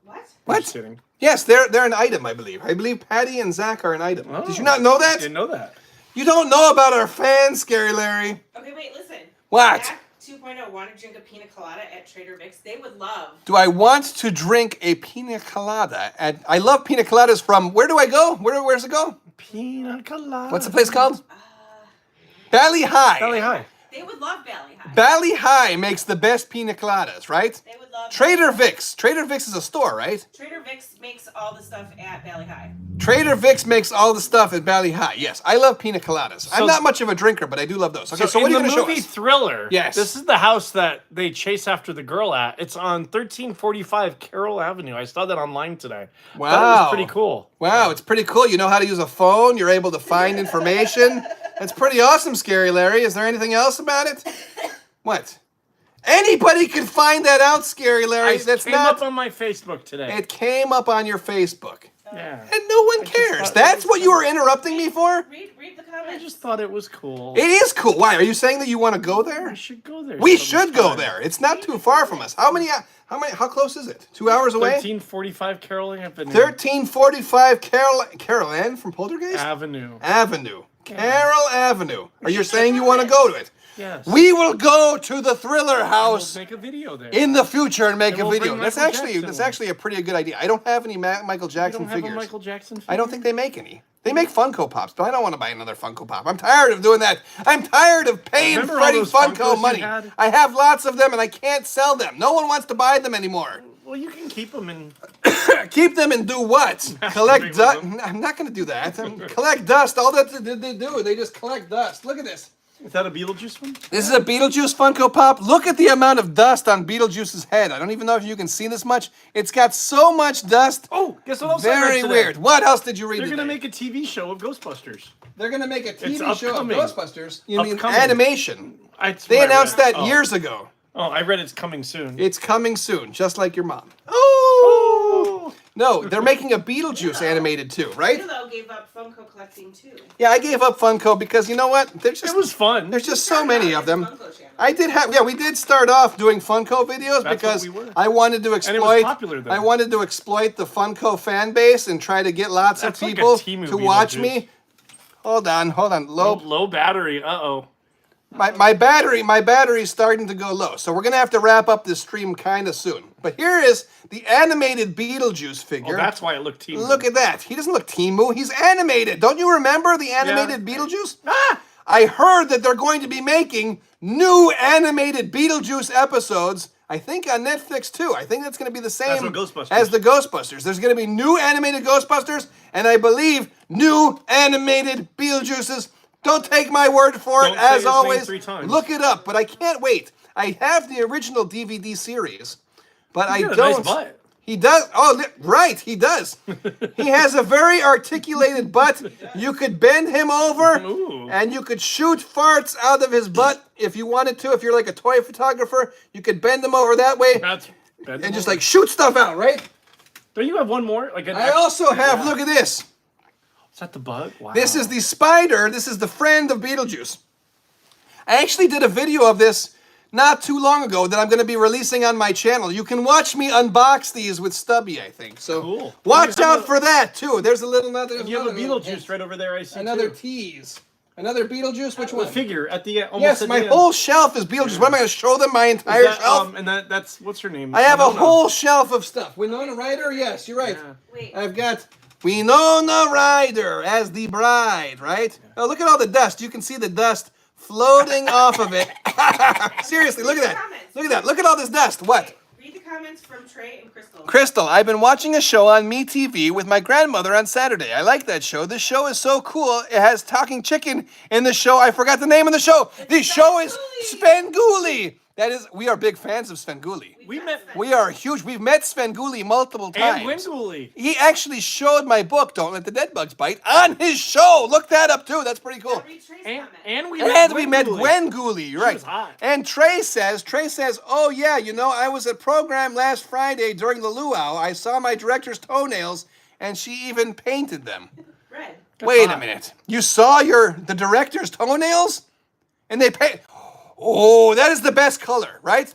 What? I'm What? just kidding. Yes, they're an item, I believe. I believe Patty and Zach are an item. Oh. Did you not know that? Didn't know that. You don't know about our fans, Scary Larry. Okay, wait, listen. What? Zach 2.0 want to drink a pina colada at Trader Vic's. They would love. Do I want to drink a pina colada? I love pina coladas from, where do I go? Where's it go? Pina colada. What's the place called? Bally High. Valley High. They would love Bally High. Bally High makes the best pina coladas, right? They would love. Trader Vic's. Trader Vic's is a store, right? Trader Vic's makes all the stuff at Bally High. Trader Vic's makes all the stuff at Bally High. Yes, I love pina coladas. I'm not much of a drinker, but I do love those. Okay, so what are you in going the to show movie us? Thriller, Yes. this is the house that they chase after the girl at. It's on 1345 Carroll Avenue. I saw that online today. Wow. That was pretty cool. Wow, it's pretty cool. You know how to use a phone. You're able to find information. That's pretty awesome, Scary Larry. Is there anything else about it? What? Anybody can find that out, Scary Larry. It came up on my Facebook today. It came up on your Facebook. Yeah. And no one cares. thought That's it what you were interrupting me for? Read the I comments. just thought it was cool. It is cool. Why? Are you saying that you want to go there? We should go there. We sometime. should go there. It's not too far from us. How close is it? 2 hours away? 1345 Carroll Avenue. 1345 Carol Ann from Poltergeist? Avenue. Carroll Avenue. Are you saying you want to go to it? Yes. We will go to the Thriller We'll house make a video there. in the future and make And a we'll video. bring That's Michael actually Jackson that's one. actually a pretty good idea. I don't have any Michael You Jackson don't have a figures. Michael Jackson figure? I don't think they make any. They make Funko Pops, but I don't want to buy another Funko Pop. I'm tired of doing that. I'm tired of paying Remember all Freddy those Funkos Funko you money. had? I have lots of them and I can't sell them. No one wants to buy them anymore. Well, you can keep them in. Keep them and do what? Collect with dust. them. I'm not going to do that. Collect dust. All that they do, they just collect dust. Look at this. Is that a Beetlejuice one? This is a Beetlejuice Funko Pop. Look at the amount of dust on Beetlejuice's head. I don't even know if you can see this much. It's got so much dust. Oh, guess what else I read Very today? weird. What else did you read They're today? going to make a TV show of Ghostbusters. They're going to make a TV It's show of upcoming. Ghostbusters. You mean Upcoming. animation? That's They what I announced read. that years ago. Oh, I read it's coming soon. It's coming soon, just like your mom. Oh! No, they're making a Beetlejuice animated too, right? Philo gave up Funko collecting too. Yeah, I gave up Funko because you know what? There's It was fun. There's just so many of them. Funko channel. I did have, yeah, we did start off doing Funko videos That's because what we were. I wanted to it was exploit. popular then. I wanted to exploit the Funko fan base and try to get lots That's of like a people Temu to watch Beetlejuice. me. Hold on. Low battery. Uh-oh. My battery's starting to go low, so we're gonna have to wrap up this stream kind of soon. But here is the animated Beetlejuice Oh, figure. that's why it looked team. Look at that. He doesn't look Timu. He's animated. Don't you remember the animated Beetlejuice? Ah! I heard that they're going to be making new animated Beetlejuice episodes. I think on Netflix too. I think that's going to be the same what Ghostbusters. as the Ghostbusters. There's going to be new animated Ghostbusters, and I believe new animated Beetlejuices. Don't take my word for it. Don't say As his name always, 3 times. look it up. But I can't wait. I have the original DVD series, but I You got a don't. nice butt. He does. Oh, right. He does. He has a very articulated butt. You could bend him over, Ooh. and you could shoot farts out of his butt if you wanted to. If you're like a toy photographer, you could bend him over that way That's and just like shoot stuff out. Right. Don't you have one more? Like I also have. Look at this. Is that the bug? Wow. This is the spider. This is the friend of Beetlejuice. I actually did a video of this not too long ago that I'm going to be releasing on my channel. You can watch me unbox these with Stubby, I think. So Cool. watch You have out for that too. There's a little another. You have a another little Beetlejuice hint. right over there. I see Another too. tease. Another Beetlejuice. Which The one? figure at the almost Yes, at my the end. whole shelf is Beetlejuice. What am I going to show them? My Is entire that, shelf. and that's what's her name? I have a Winona. whole shelf of stuff. Winona Ryder. Yes, you're right. Yeah. Wait. I've got Winona Ryder as the bride, right? Oh, look at all the dust. You can see the dust floating off of it. Seriously, look at that. Look at that. Look at all this dust. What? Read the comments from Trey and Crystal. Crystal, I've been watching a show on MeTV with my grandmother on Saturday. I like that show. The show is so cool. It has talking chicken in the show. I forgot the name of the show. The show is Spenguli. We are big fans of Svengoolie. We met We are huge. We've met Svengoolie multiple times. and Wingoolie. He actually showed my book, Don't Let the Dead Bugs Bite, on his show. Look that up too. That's pretty cool. Read Trey's And, comment. and we And we met met Gwen Gooley, right? was hot. And Trey says, oh yeah, I was at program last Friday during the luau. I saw my director's toenails, and she even painted them. Red. Wait a hot. minute. You saw the director's toenails? And they paint. Oh, that is the best color, right?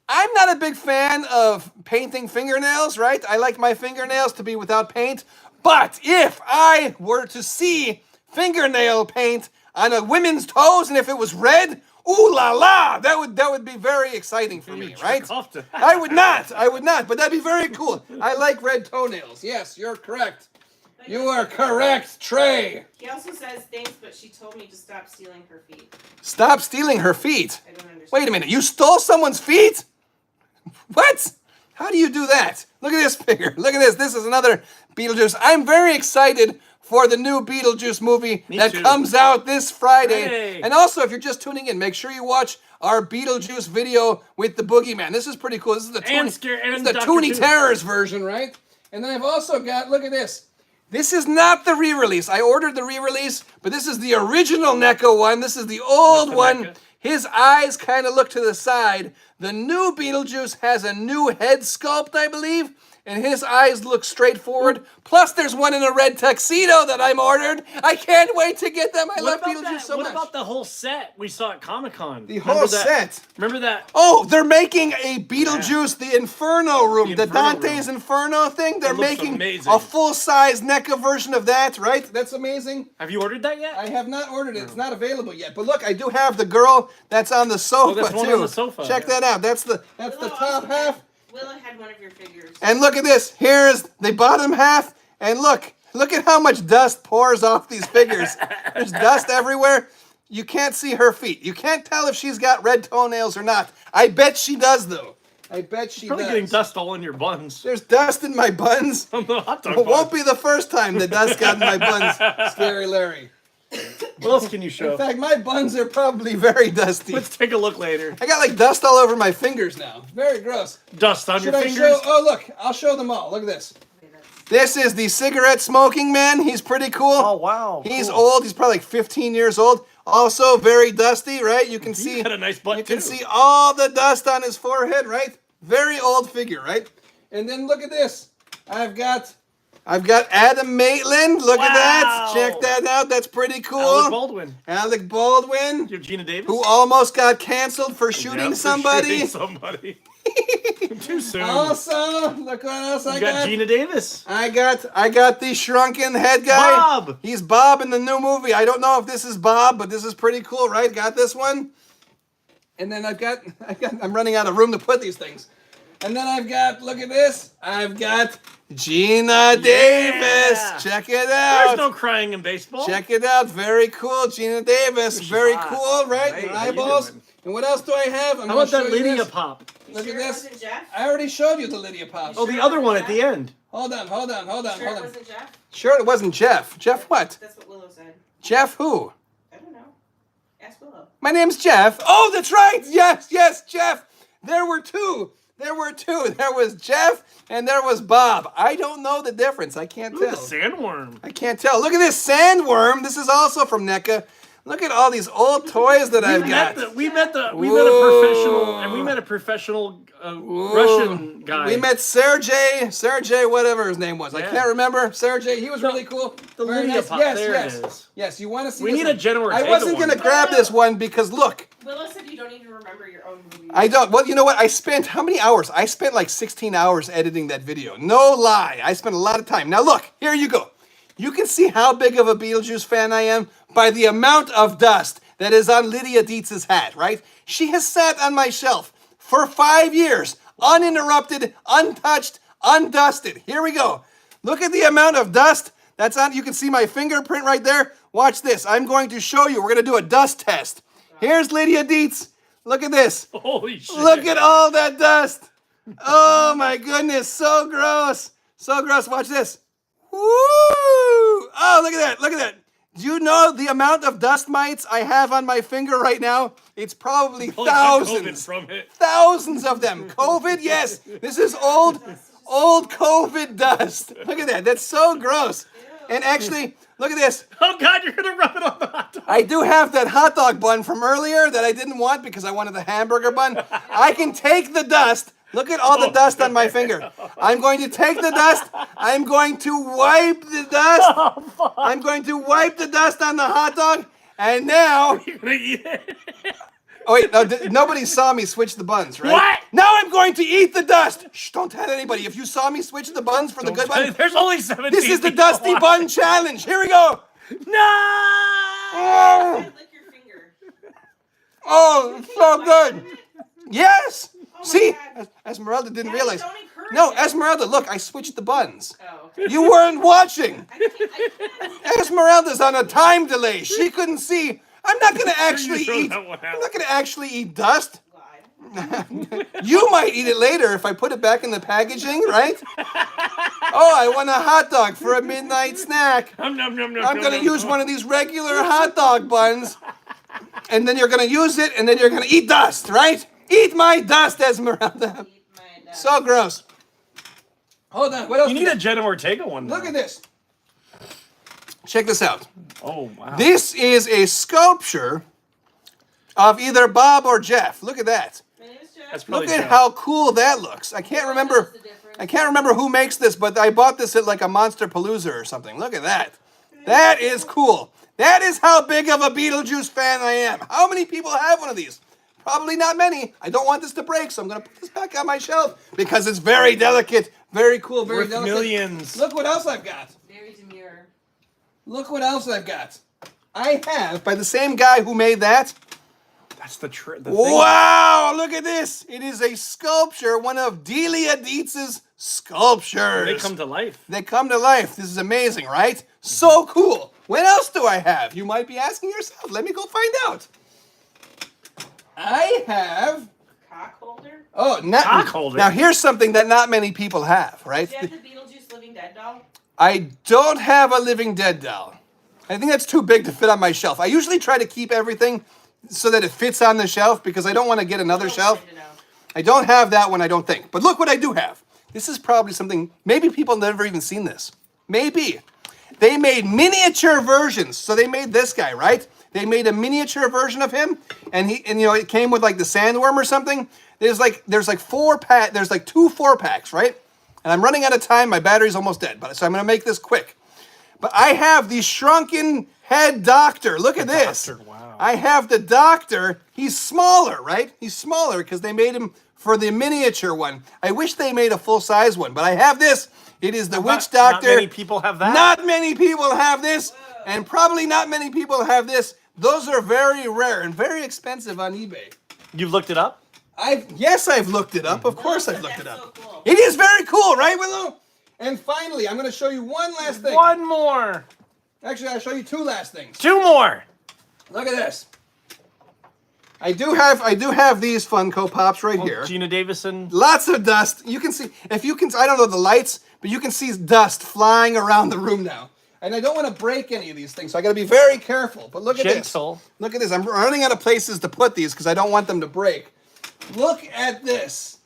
I'm not a big fan of painting fingernails, right? I like my fingernails to be without paint. But if I were to see fingernail paint on a woman's toes and if it was red, ooh la la, that would be very exciting for me, jerk right? off to that. I would not, but that'd be very cool. I like red toenails. Yes, you're correct. You are correct, Trey. He also says thanks, but she told me to stop stealing her feet. Stop stealing her feet. I don't understand. Wait a minute, you stole someone's feet? What? How do you do that? Look at this figure. Look at this. This is another Beetlejuice. I'm very excited for the new Beetlejuice movie that too. comes out this Friday. Hey. And also, if you're just tuning in, make sure you watch our Beetlejuice video with the Boogeyman. This is pretty cool. This is the And Toonie, scare- this and is the Dr. Toonie Two. Terrors version, right? And then I've also got, look at this. This is not the re-release. I ordered the re-release, but this is the original NECA one. This is the old the one. NECA. His eyes kind of look to the side. The new Beetlejuice has a new head sculpt, I believe, and his eyes look straight forward. Plus, there's one in a red tuxedo that I'm ordered. I can't wait to get them. I love Beetlejuice so what much. about the whole set we saw at Comic-Con? The whole set. Remember that? Oh, they're making a Beetlejuice, the Inferno room, the Inferno Dante's room. Inferno thing. They're looks making amazing. a full-size NECA version of that, right? That's amazing. Have you ordered that yet? I have not ordered it. It's not available yet. But look, I do have the girl that's on the sofa that's one too. on the sofa, Check yeah. that out. That's the Willow top also half. had- Willow had one of your figures. And look at this. Here's the bottom half. And look at how much dust pours off these figures. There's dust everywhere. You can't see her feet. You can't tell if she's got red toenails or not. I bet she does though. I bet she Probably does. getting dust all in your buns. There's dust in my buns. From the hot dog It won't buns. be the first time the dust got in my buns. Scary Larry. What else can you show? In fact, my buns are probably very dusty. Let's take a look later. I got like dust all over my fingers now. Very gross. Dust on Should your I fingers. show? Oh, look. I'll show them all. Look at this. This is the cigarette smoking man. He's pretty cool. Oh wow. He's cool. old. He's probably like 15 years old. Also very dusty, right? You can see. got a nice butt, You can too. see all the dust on his forehead, right? Very old figure, right? And then look at this. I've got Adam Maitland. Look at that. Wow. Check that out. That's pretty cool. Alec Baldwin. Alec Baldwin, You have Gina Davis. who almost got canceled for shooting Yep, for somebody. shooting somebody. Too soon. Also, look what else I you got Gina Davis. I got the shrunken head guy. Bob. He's Bob in the new movie. I don't know if this is Bob, but this is pretty cool, right? Got this one. And then I'm running out of room to put these things. And then look at this. I've got Gina Davis. Check it out. There's no crying in baseball. Check it out. Very cool. Gina Davis. Very hot. cool, right? Hey, Her how you eyeballs. doing? And what else do I have? How about that Lydia pop? Look Sure at it this. wasn't Jeff? I already showed you the Lydia Pop. Oh, the other one at the end. Hold on. Sure it wasn't Jeff? Sure, it wasn't Jeff. Jeff what? That's what Willow said. Jeff who? I don't know. Ask Willow. My name's Jeff. Oh, that's right. Yes, Jeff. There were two. There was Jeff and there was Bob. I don't know the difference. I can't Look at tell. the sandworm. I can't tell. Look at this sandworm. This is also from NECA. Look at all these old toys that I've got. We met a professional Whoa. Russian guy. We met Sergey, whatever his name was. I Yeah. can't remember. Sergey, he was really cool. the Very Lydia nice. Pop, Yes, there yes. it is. Yes, you want to see We this need one? a Jenna I Ortega wasn't going to one. grab this one because look, Willow said you don't even remember your own movie. I don't. Well, you know what? I spent how many hours? I spent like 16 hours editing that video. No lie. I spent a lot of time. Now look, here you go. You can see how big of a Beetlejuice fan I am by the amount of dust that is on Lydia Dietz's hat, right? She has sat on my shelf for 5 years, uninterrupted, untouched, undusted. Here we go. Look at the amount of dust that's on. You can see my fingerprint right there. Watch this. I'm going to show you. We're going to do a dust test. Here's Lydia Dietz. Look at this. Holy shit. Look at all that dust. Oh my goodness, so gross. So gross. Watch this. Woo! Oh, look at that. Look at that. Do you know the amount of dust mites I have on my finger right now? It's probably Probably got COVID thousands. from it. Thousands of them. COVID, yes. This is old COVID dust. Look at that. That's so gross. And actually, look at this. Oh God, you're gonna rub it on the hot dog. I do have that hot dog bun from earlier that I didn't want because I wanted the hamburger bun. I can take the dust. Look at all the dust on my finger. I'm going to take the dust. I'm going to wipe the dust. I'm going to wipe the dust on the hot dog. And now, You're gonna eat it. oh wait, no, nobody saw me switch the buns, right? What? Now I'm going to eat the dust. Shh, don't tell anybody. If you saw me switch the buns for the good bun, There's only 17. this is the people Dusty alive. Bun Challenge. Here we go. No. Lick your finger. Oh, it's so good. Yes. Oh my See, God. Esmeralda didn't Daddy, realize. don't encourage No, it. Esmeralda, look, I switched the buns. Oh, okay. You weren't watching. I can't. Esmeralda's on a time delay. She couldn't see. I'm not gonna actually throw eat. that one out. I'm not gonna actually eat dust. Lie. You might eat it later if I put it back in the packaging, right? Oh, I want a hot dog for a midnight snack. Nom, nom, nom, nom, I'm nom, gonna nom, use nom. one of these regular hot dog buns, and then you're gonna use it, and then you're gonna eat dust, right? Eat my dust, Esmeralda. Eat my dust. So gross. Hold on. What else? You we need a got? Jenna Ortega one. Look now. at this. Check this out. Oh wow. This is a sculpture of either Bob or Jeff. Look at that. My name is Jeff. That's probably Look at Jeff. how cool that looks. I can't remember. I can't remember who makes this, but I bought this at like a Monster Palooza or something. Look at that. That is cool. That is how big of a Beetlejuice fan I am. How many people have one of these? Probably not many. I don't want this to break, so I'm going to put this back on my shelf because it's very delicate, very cool, very Worth delicate. millions. Look what else I've got. Very demure. Look what else I've got. I have, by the same guy who made that. That's the thing. Wow, look at this. It is a sculpture, one of Delia Dietz's sculptures. They come to life. They come to life. This is amazing, right? So cool. What else do I have? You might be asking yourself. Let me go find out. I have... Cock holder. Oh, Cock holder. Now here's something that not many people have, right? Do you have the Beetlejuice Living Dead doll? I don't have a Living Dead doll. I think that's too big to fit on my shelf. I usually try to keep everything so that it fits on the shelf because I don't want to get another shelf. I don't know. I don't have that one, I don't think. But look what I do have. This is probably something, maybe people never even seen this. Maybe. They made miniature versions. So they made this guy, right? They made a miniature version of him, and it came with like the sandworm or something. There's like 2 4-packs, right? And I'm running out of time. My battery's almost dead, so I'm gonna make this quick. But I have the shrunken head doctor. Look at this. Doctor, wow. I have the doctor. He's smaller, right? He's smaller because they made him for the miniature one. I wish they made a full-size one, but I have this. It is the witch doctor. Not many people have that. Not many people have this, and probably not many people have this. Those are very rare and very expensive on eBay. You've looked it up? Yes, I've looked it up. Of course I've looked it That's up. so cool. It is very cool, right, Willow? And finally, I'm going to show you one last thing. One more. Actually, I'll show you 2 last things. 2 more. Look at this. I do have these Funko Pops right here. Gina Davison. Lots of dust. You can see, I don't know the lights, but you can see dust flying around the room now. And I don't want to break any of these things, so I got to be very careful. But look at Gentle. this. Look at this. I'm running out of places to put these because I don't want them to break. Look at this.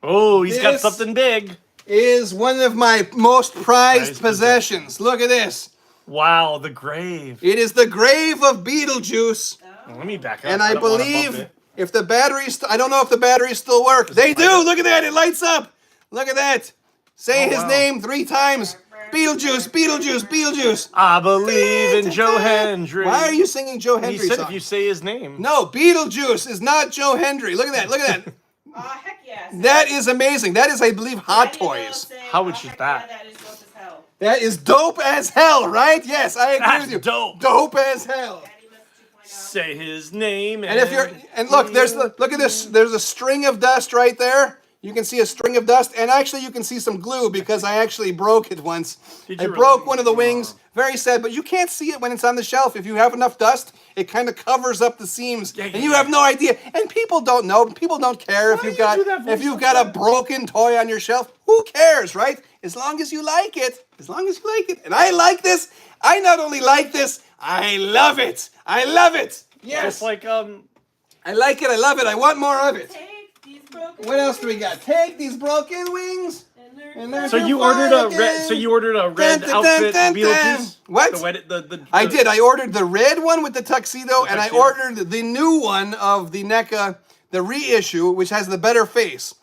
Oh, he's got This- something big. Is one of my most prized possessions. Look at this. Wow, the grave. It is the grave of Beetlejuice. Let me back up. And I don't wanna bump believe it. if the batteries, I don't know if the batteries still work. They do. Look at that. It lights up. Look at that. Say his wow. name 3 times. Beetlejuice, Beetlejuice, Beetlejuice. I believe in Joe Hendry. Why are you singing Joe He Hendry said song? if you say his name. No, Beetlejuice is not Joe Hendry. Look at that. Look at that. Heck yes. That is amazing. That is, I believe, Hot Toys. How much is that? That is dope as hell. That is dope as hell, right? Yes, I agree That's with you. dope. Dope as hell. Daddy Must 2.0. Say his name. And if you're look, look at this. There's a string of dust right there. You can see a string of dust, and actually you can see some glue because I actually broke it once. Did I you broke really? one of the wings. Very sad, but you can't see it when it's on the shelf. If you have enough dust, it kind of covers up the seams, Yeah, and you have no idea. And people don't know. People don't care if Why you've do you got do that voice if you've like got a that? broken toy on your shelf. Who cares, right? As long as you like it. As long as you like it. And I like this. I not only like this, I love it. I love it. Yes. Just like I like it. I love it. I want more of it. Take these broken What else do we got? Take these broken wings. and And so they're you ordered a flying red. again. So you ordered a red Dun, dun, outfit, dun, dun, dun. Beetlejuice. What? The I did. I ordered the red one with the tuxedo, and I tuxedo. ordered the new one of the NECA, the reissue, which has the better face.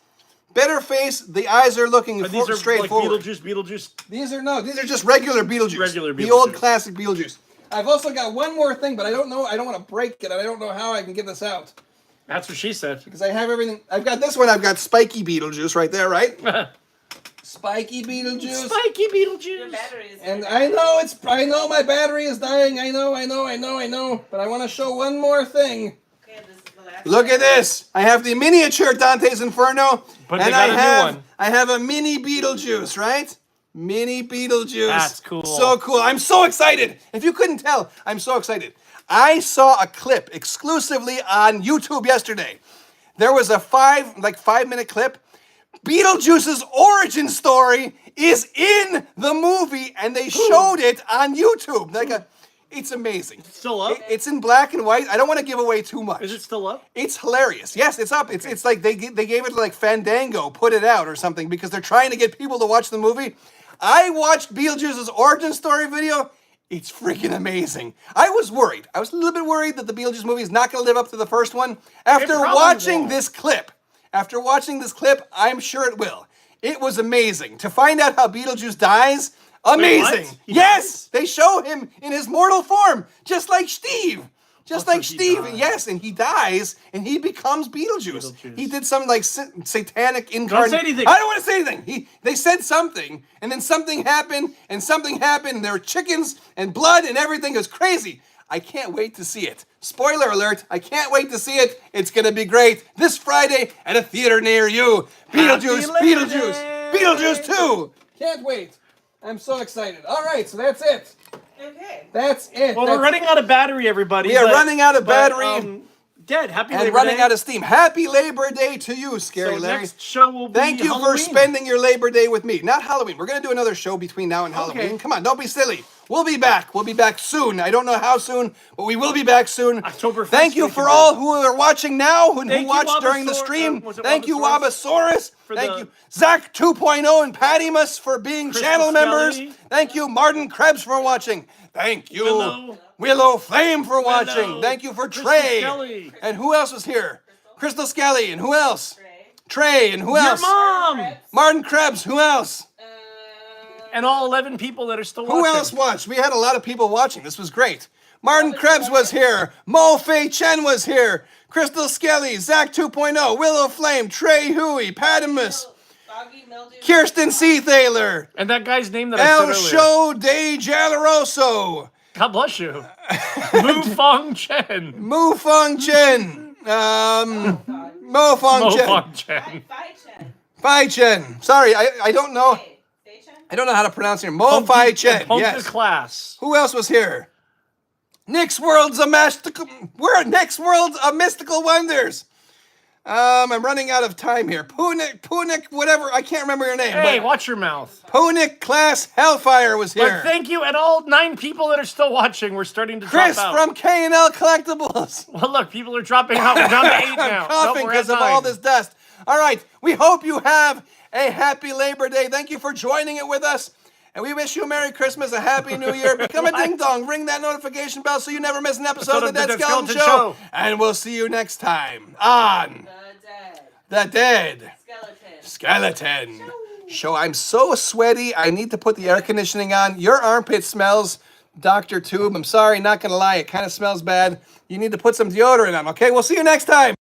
Better face. The eyes are looking These are straight like forward. Beetlejuice. These are just regular Beetlejuice. Regular The old Beetlejuice. classic Beetlejuice. I've also got one more thing, but I don't know. I don't want to break it, and I don't know how I can get this out That's what she said. because I have everything. I've got this one. I've got Spiky Beetlejuice right there, right? Spiky Beetlejuice. Spiky Your Beetlejuice. battery is And I know my battery is dying. I know. But I want to show one more thing. Okay, this is the last Look one. at this. I have the miniature Dante's Inferno. But they and got I a new have one. I have a mini Beetlejuice, right? Mini Beetlejuice. That's cool. So cool. I'm so excited. If you couldn't tell, I'm so excited. I saw a clip exclusively on YouTube yesterday. There was a 5-minute clip. Beetlejuice's origin story is in the movie, and they showed it on YouTube. It's amazing. Still up? It's in black and white. I don't want to give away too much. Is it still up? It's hilarious. Yes, it's up. It's like they gave it like Fandango, put it out or something because they're trying to get people to watch the movie. I watched Beetlejuice's origin story video. It's freaking amazing. I was worried. I was a little bit worried that the Beetlejuice movie is not going to live up to the first one. After probably watching won't. this clip, I'm sure it will. It was amazing to find out how Beetlejuice dies. Amazing. what? He Yes, they show him in his mortal form, just like Steve. Just Oh, like so he Steve, dies. yes, and he dies, and he becomes Beetlejuice. Beetlejuice. He did some like satanic incarnation. say anything. I don't want to say anything. They said something, and then something happened, and there were chickens and blood and everything. It was crazy. I can't wait to see it. Spoiler alert! I can't wait to see it. It's gonna be great this Friday at a theater near you. Beetlejuice, Happy Labor Beetlejuice, Day. Beetlejuice 2. Can't wait. I'm so excited. All right, so that's it. Okay. That's it. Well, we're running out of battery, everybody. We are running out of battery. Dead. Happy and Labor running Day. out of steam. Happy Labor Day to you, Scary So Larry. next show will be Thank you Halloween. for spending your Labor Day with me. Not Halloween. We're going to do another show between now and Halloween. Come on, don't be silly. We'll be back. We'll be back soon. I don't know how soon, but we will be back soon. October 1st, Thank you we for can all who are watching now and who Thank you, watched during the Wabasaur- stream. was it Thank you, Wabasaurus? Wabasaurus. For Thank the- you, Zach 2.0 and Pattymus for being Crystal channel members. Skelly. Thank you, Martin Krebs for watching. Thank you, Willow. Willow Flame for watching. Willow. Thank you for Crystal Trey. Skelly. And who else was here? Crystal Skelly. And who else? Trey. Trey. And who Your else? mom. Martin Krebs. Who else? And all 11 people that are still Who watching. else watched? We had a lot of people watching. This was great. Martin Krebs was here. Mo Fei Chen was here. Crystal Skelly, Zach 2.0, Willow Flame, Trey Huey, Pattymus, Foggy mildew. Kirsten Seathaler, And that guy's name that I El said earlier. Show de Jalaroso, God bless you. Mu Fong Chen. Mu Feng Chen, Mo Feng Mo Chen, Fong Chen. Fi Chen. Fai Chen. Sorry, I don't know. Fei Chen. I don't know how to pronounce your Mo Fai Chen. Punk Yes. class. Who else was here? Nick's World's a mystical. Next World's a mystical wonders. I'm running out of time here. Punik, whatever. I can't remember your name. Hey, but watch your mouth. Punik Class Hellfire was here. But thank you, and all 9 people that are still watching. We're starting to Chris drop out. from K&L Collectibles. Well, look, people are dropping out. We're down to 8 now. I'm Nope, coughing we're at because of all 9. this dust. All right. We hope you have a happy Labor Day. Thank you for joining it with us. And we wish you a Merry Christmas, a Happy New Year. Become a ding-dong. Ring that notification bell so you never miss an episode of the Dead Skeleton Show. And we'll see you next time on The dead. The Dead Skeleton. Skeleton Show. I'm so sweaty. I need to put the air conditioning on. Your armpit smells, Dr. Tube. I'm sorry, not going to lie. It kind of smells bad. You need to put some deodorant on, okay? We'll see you next time.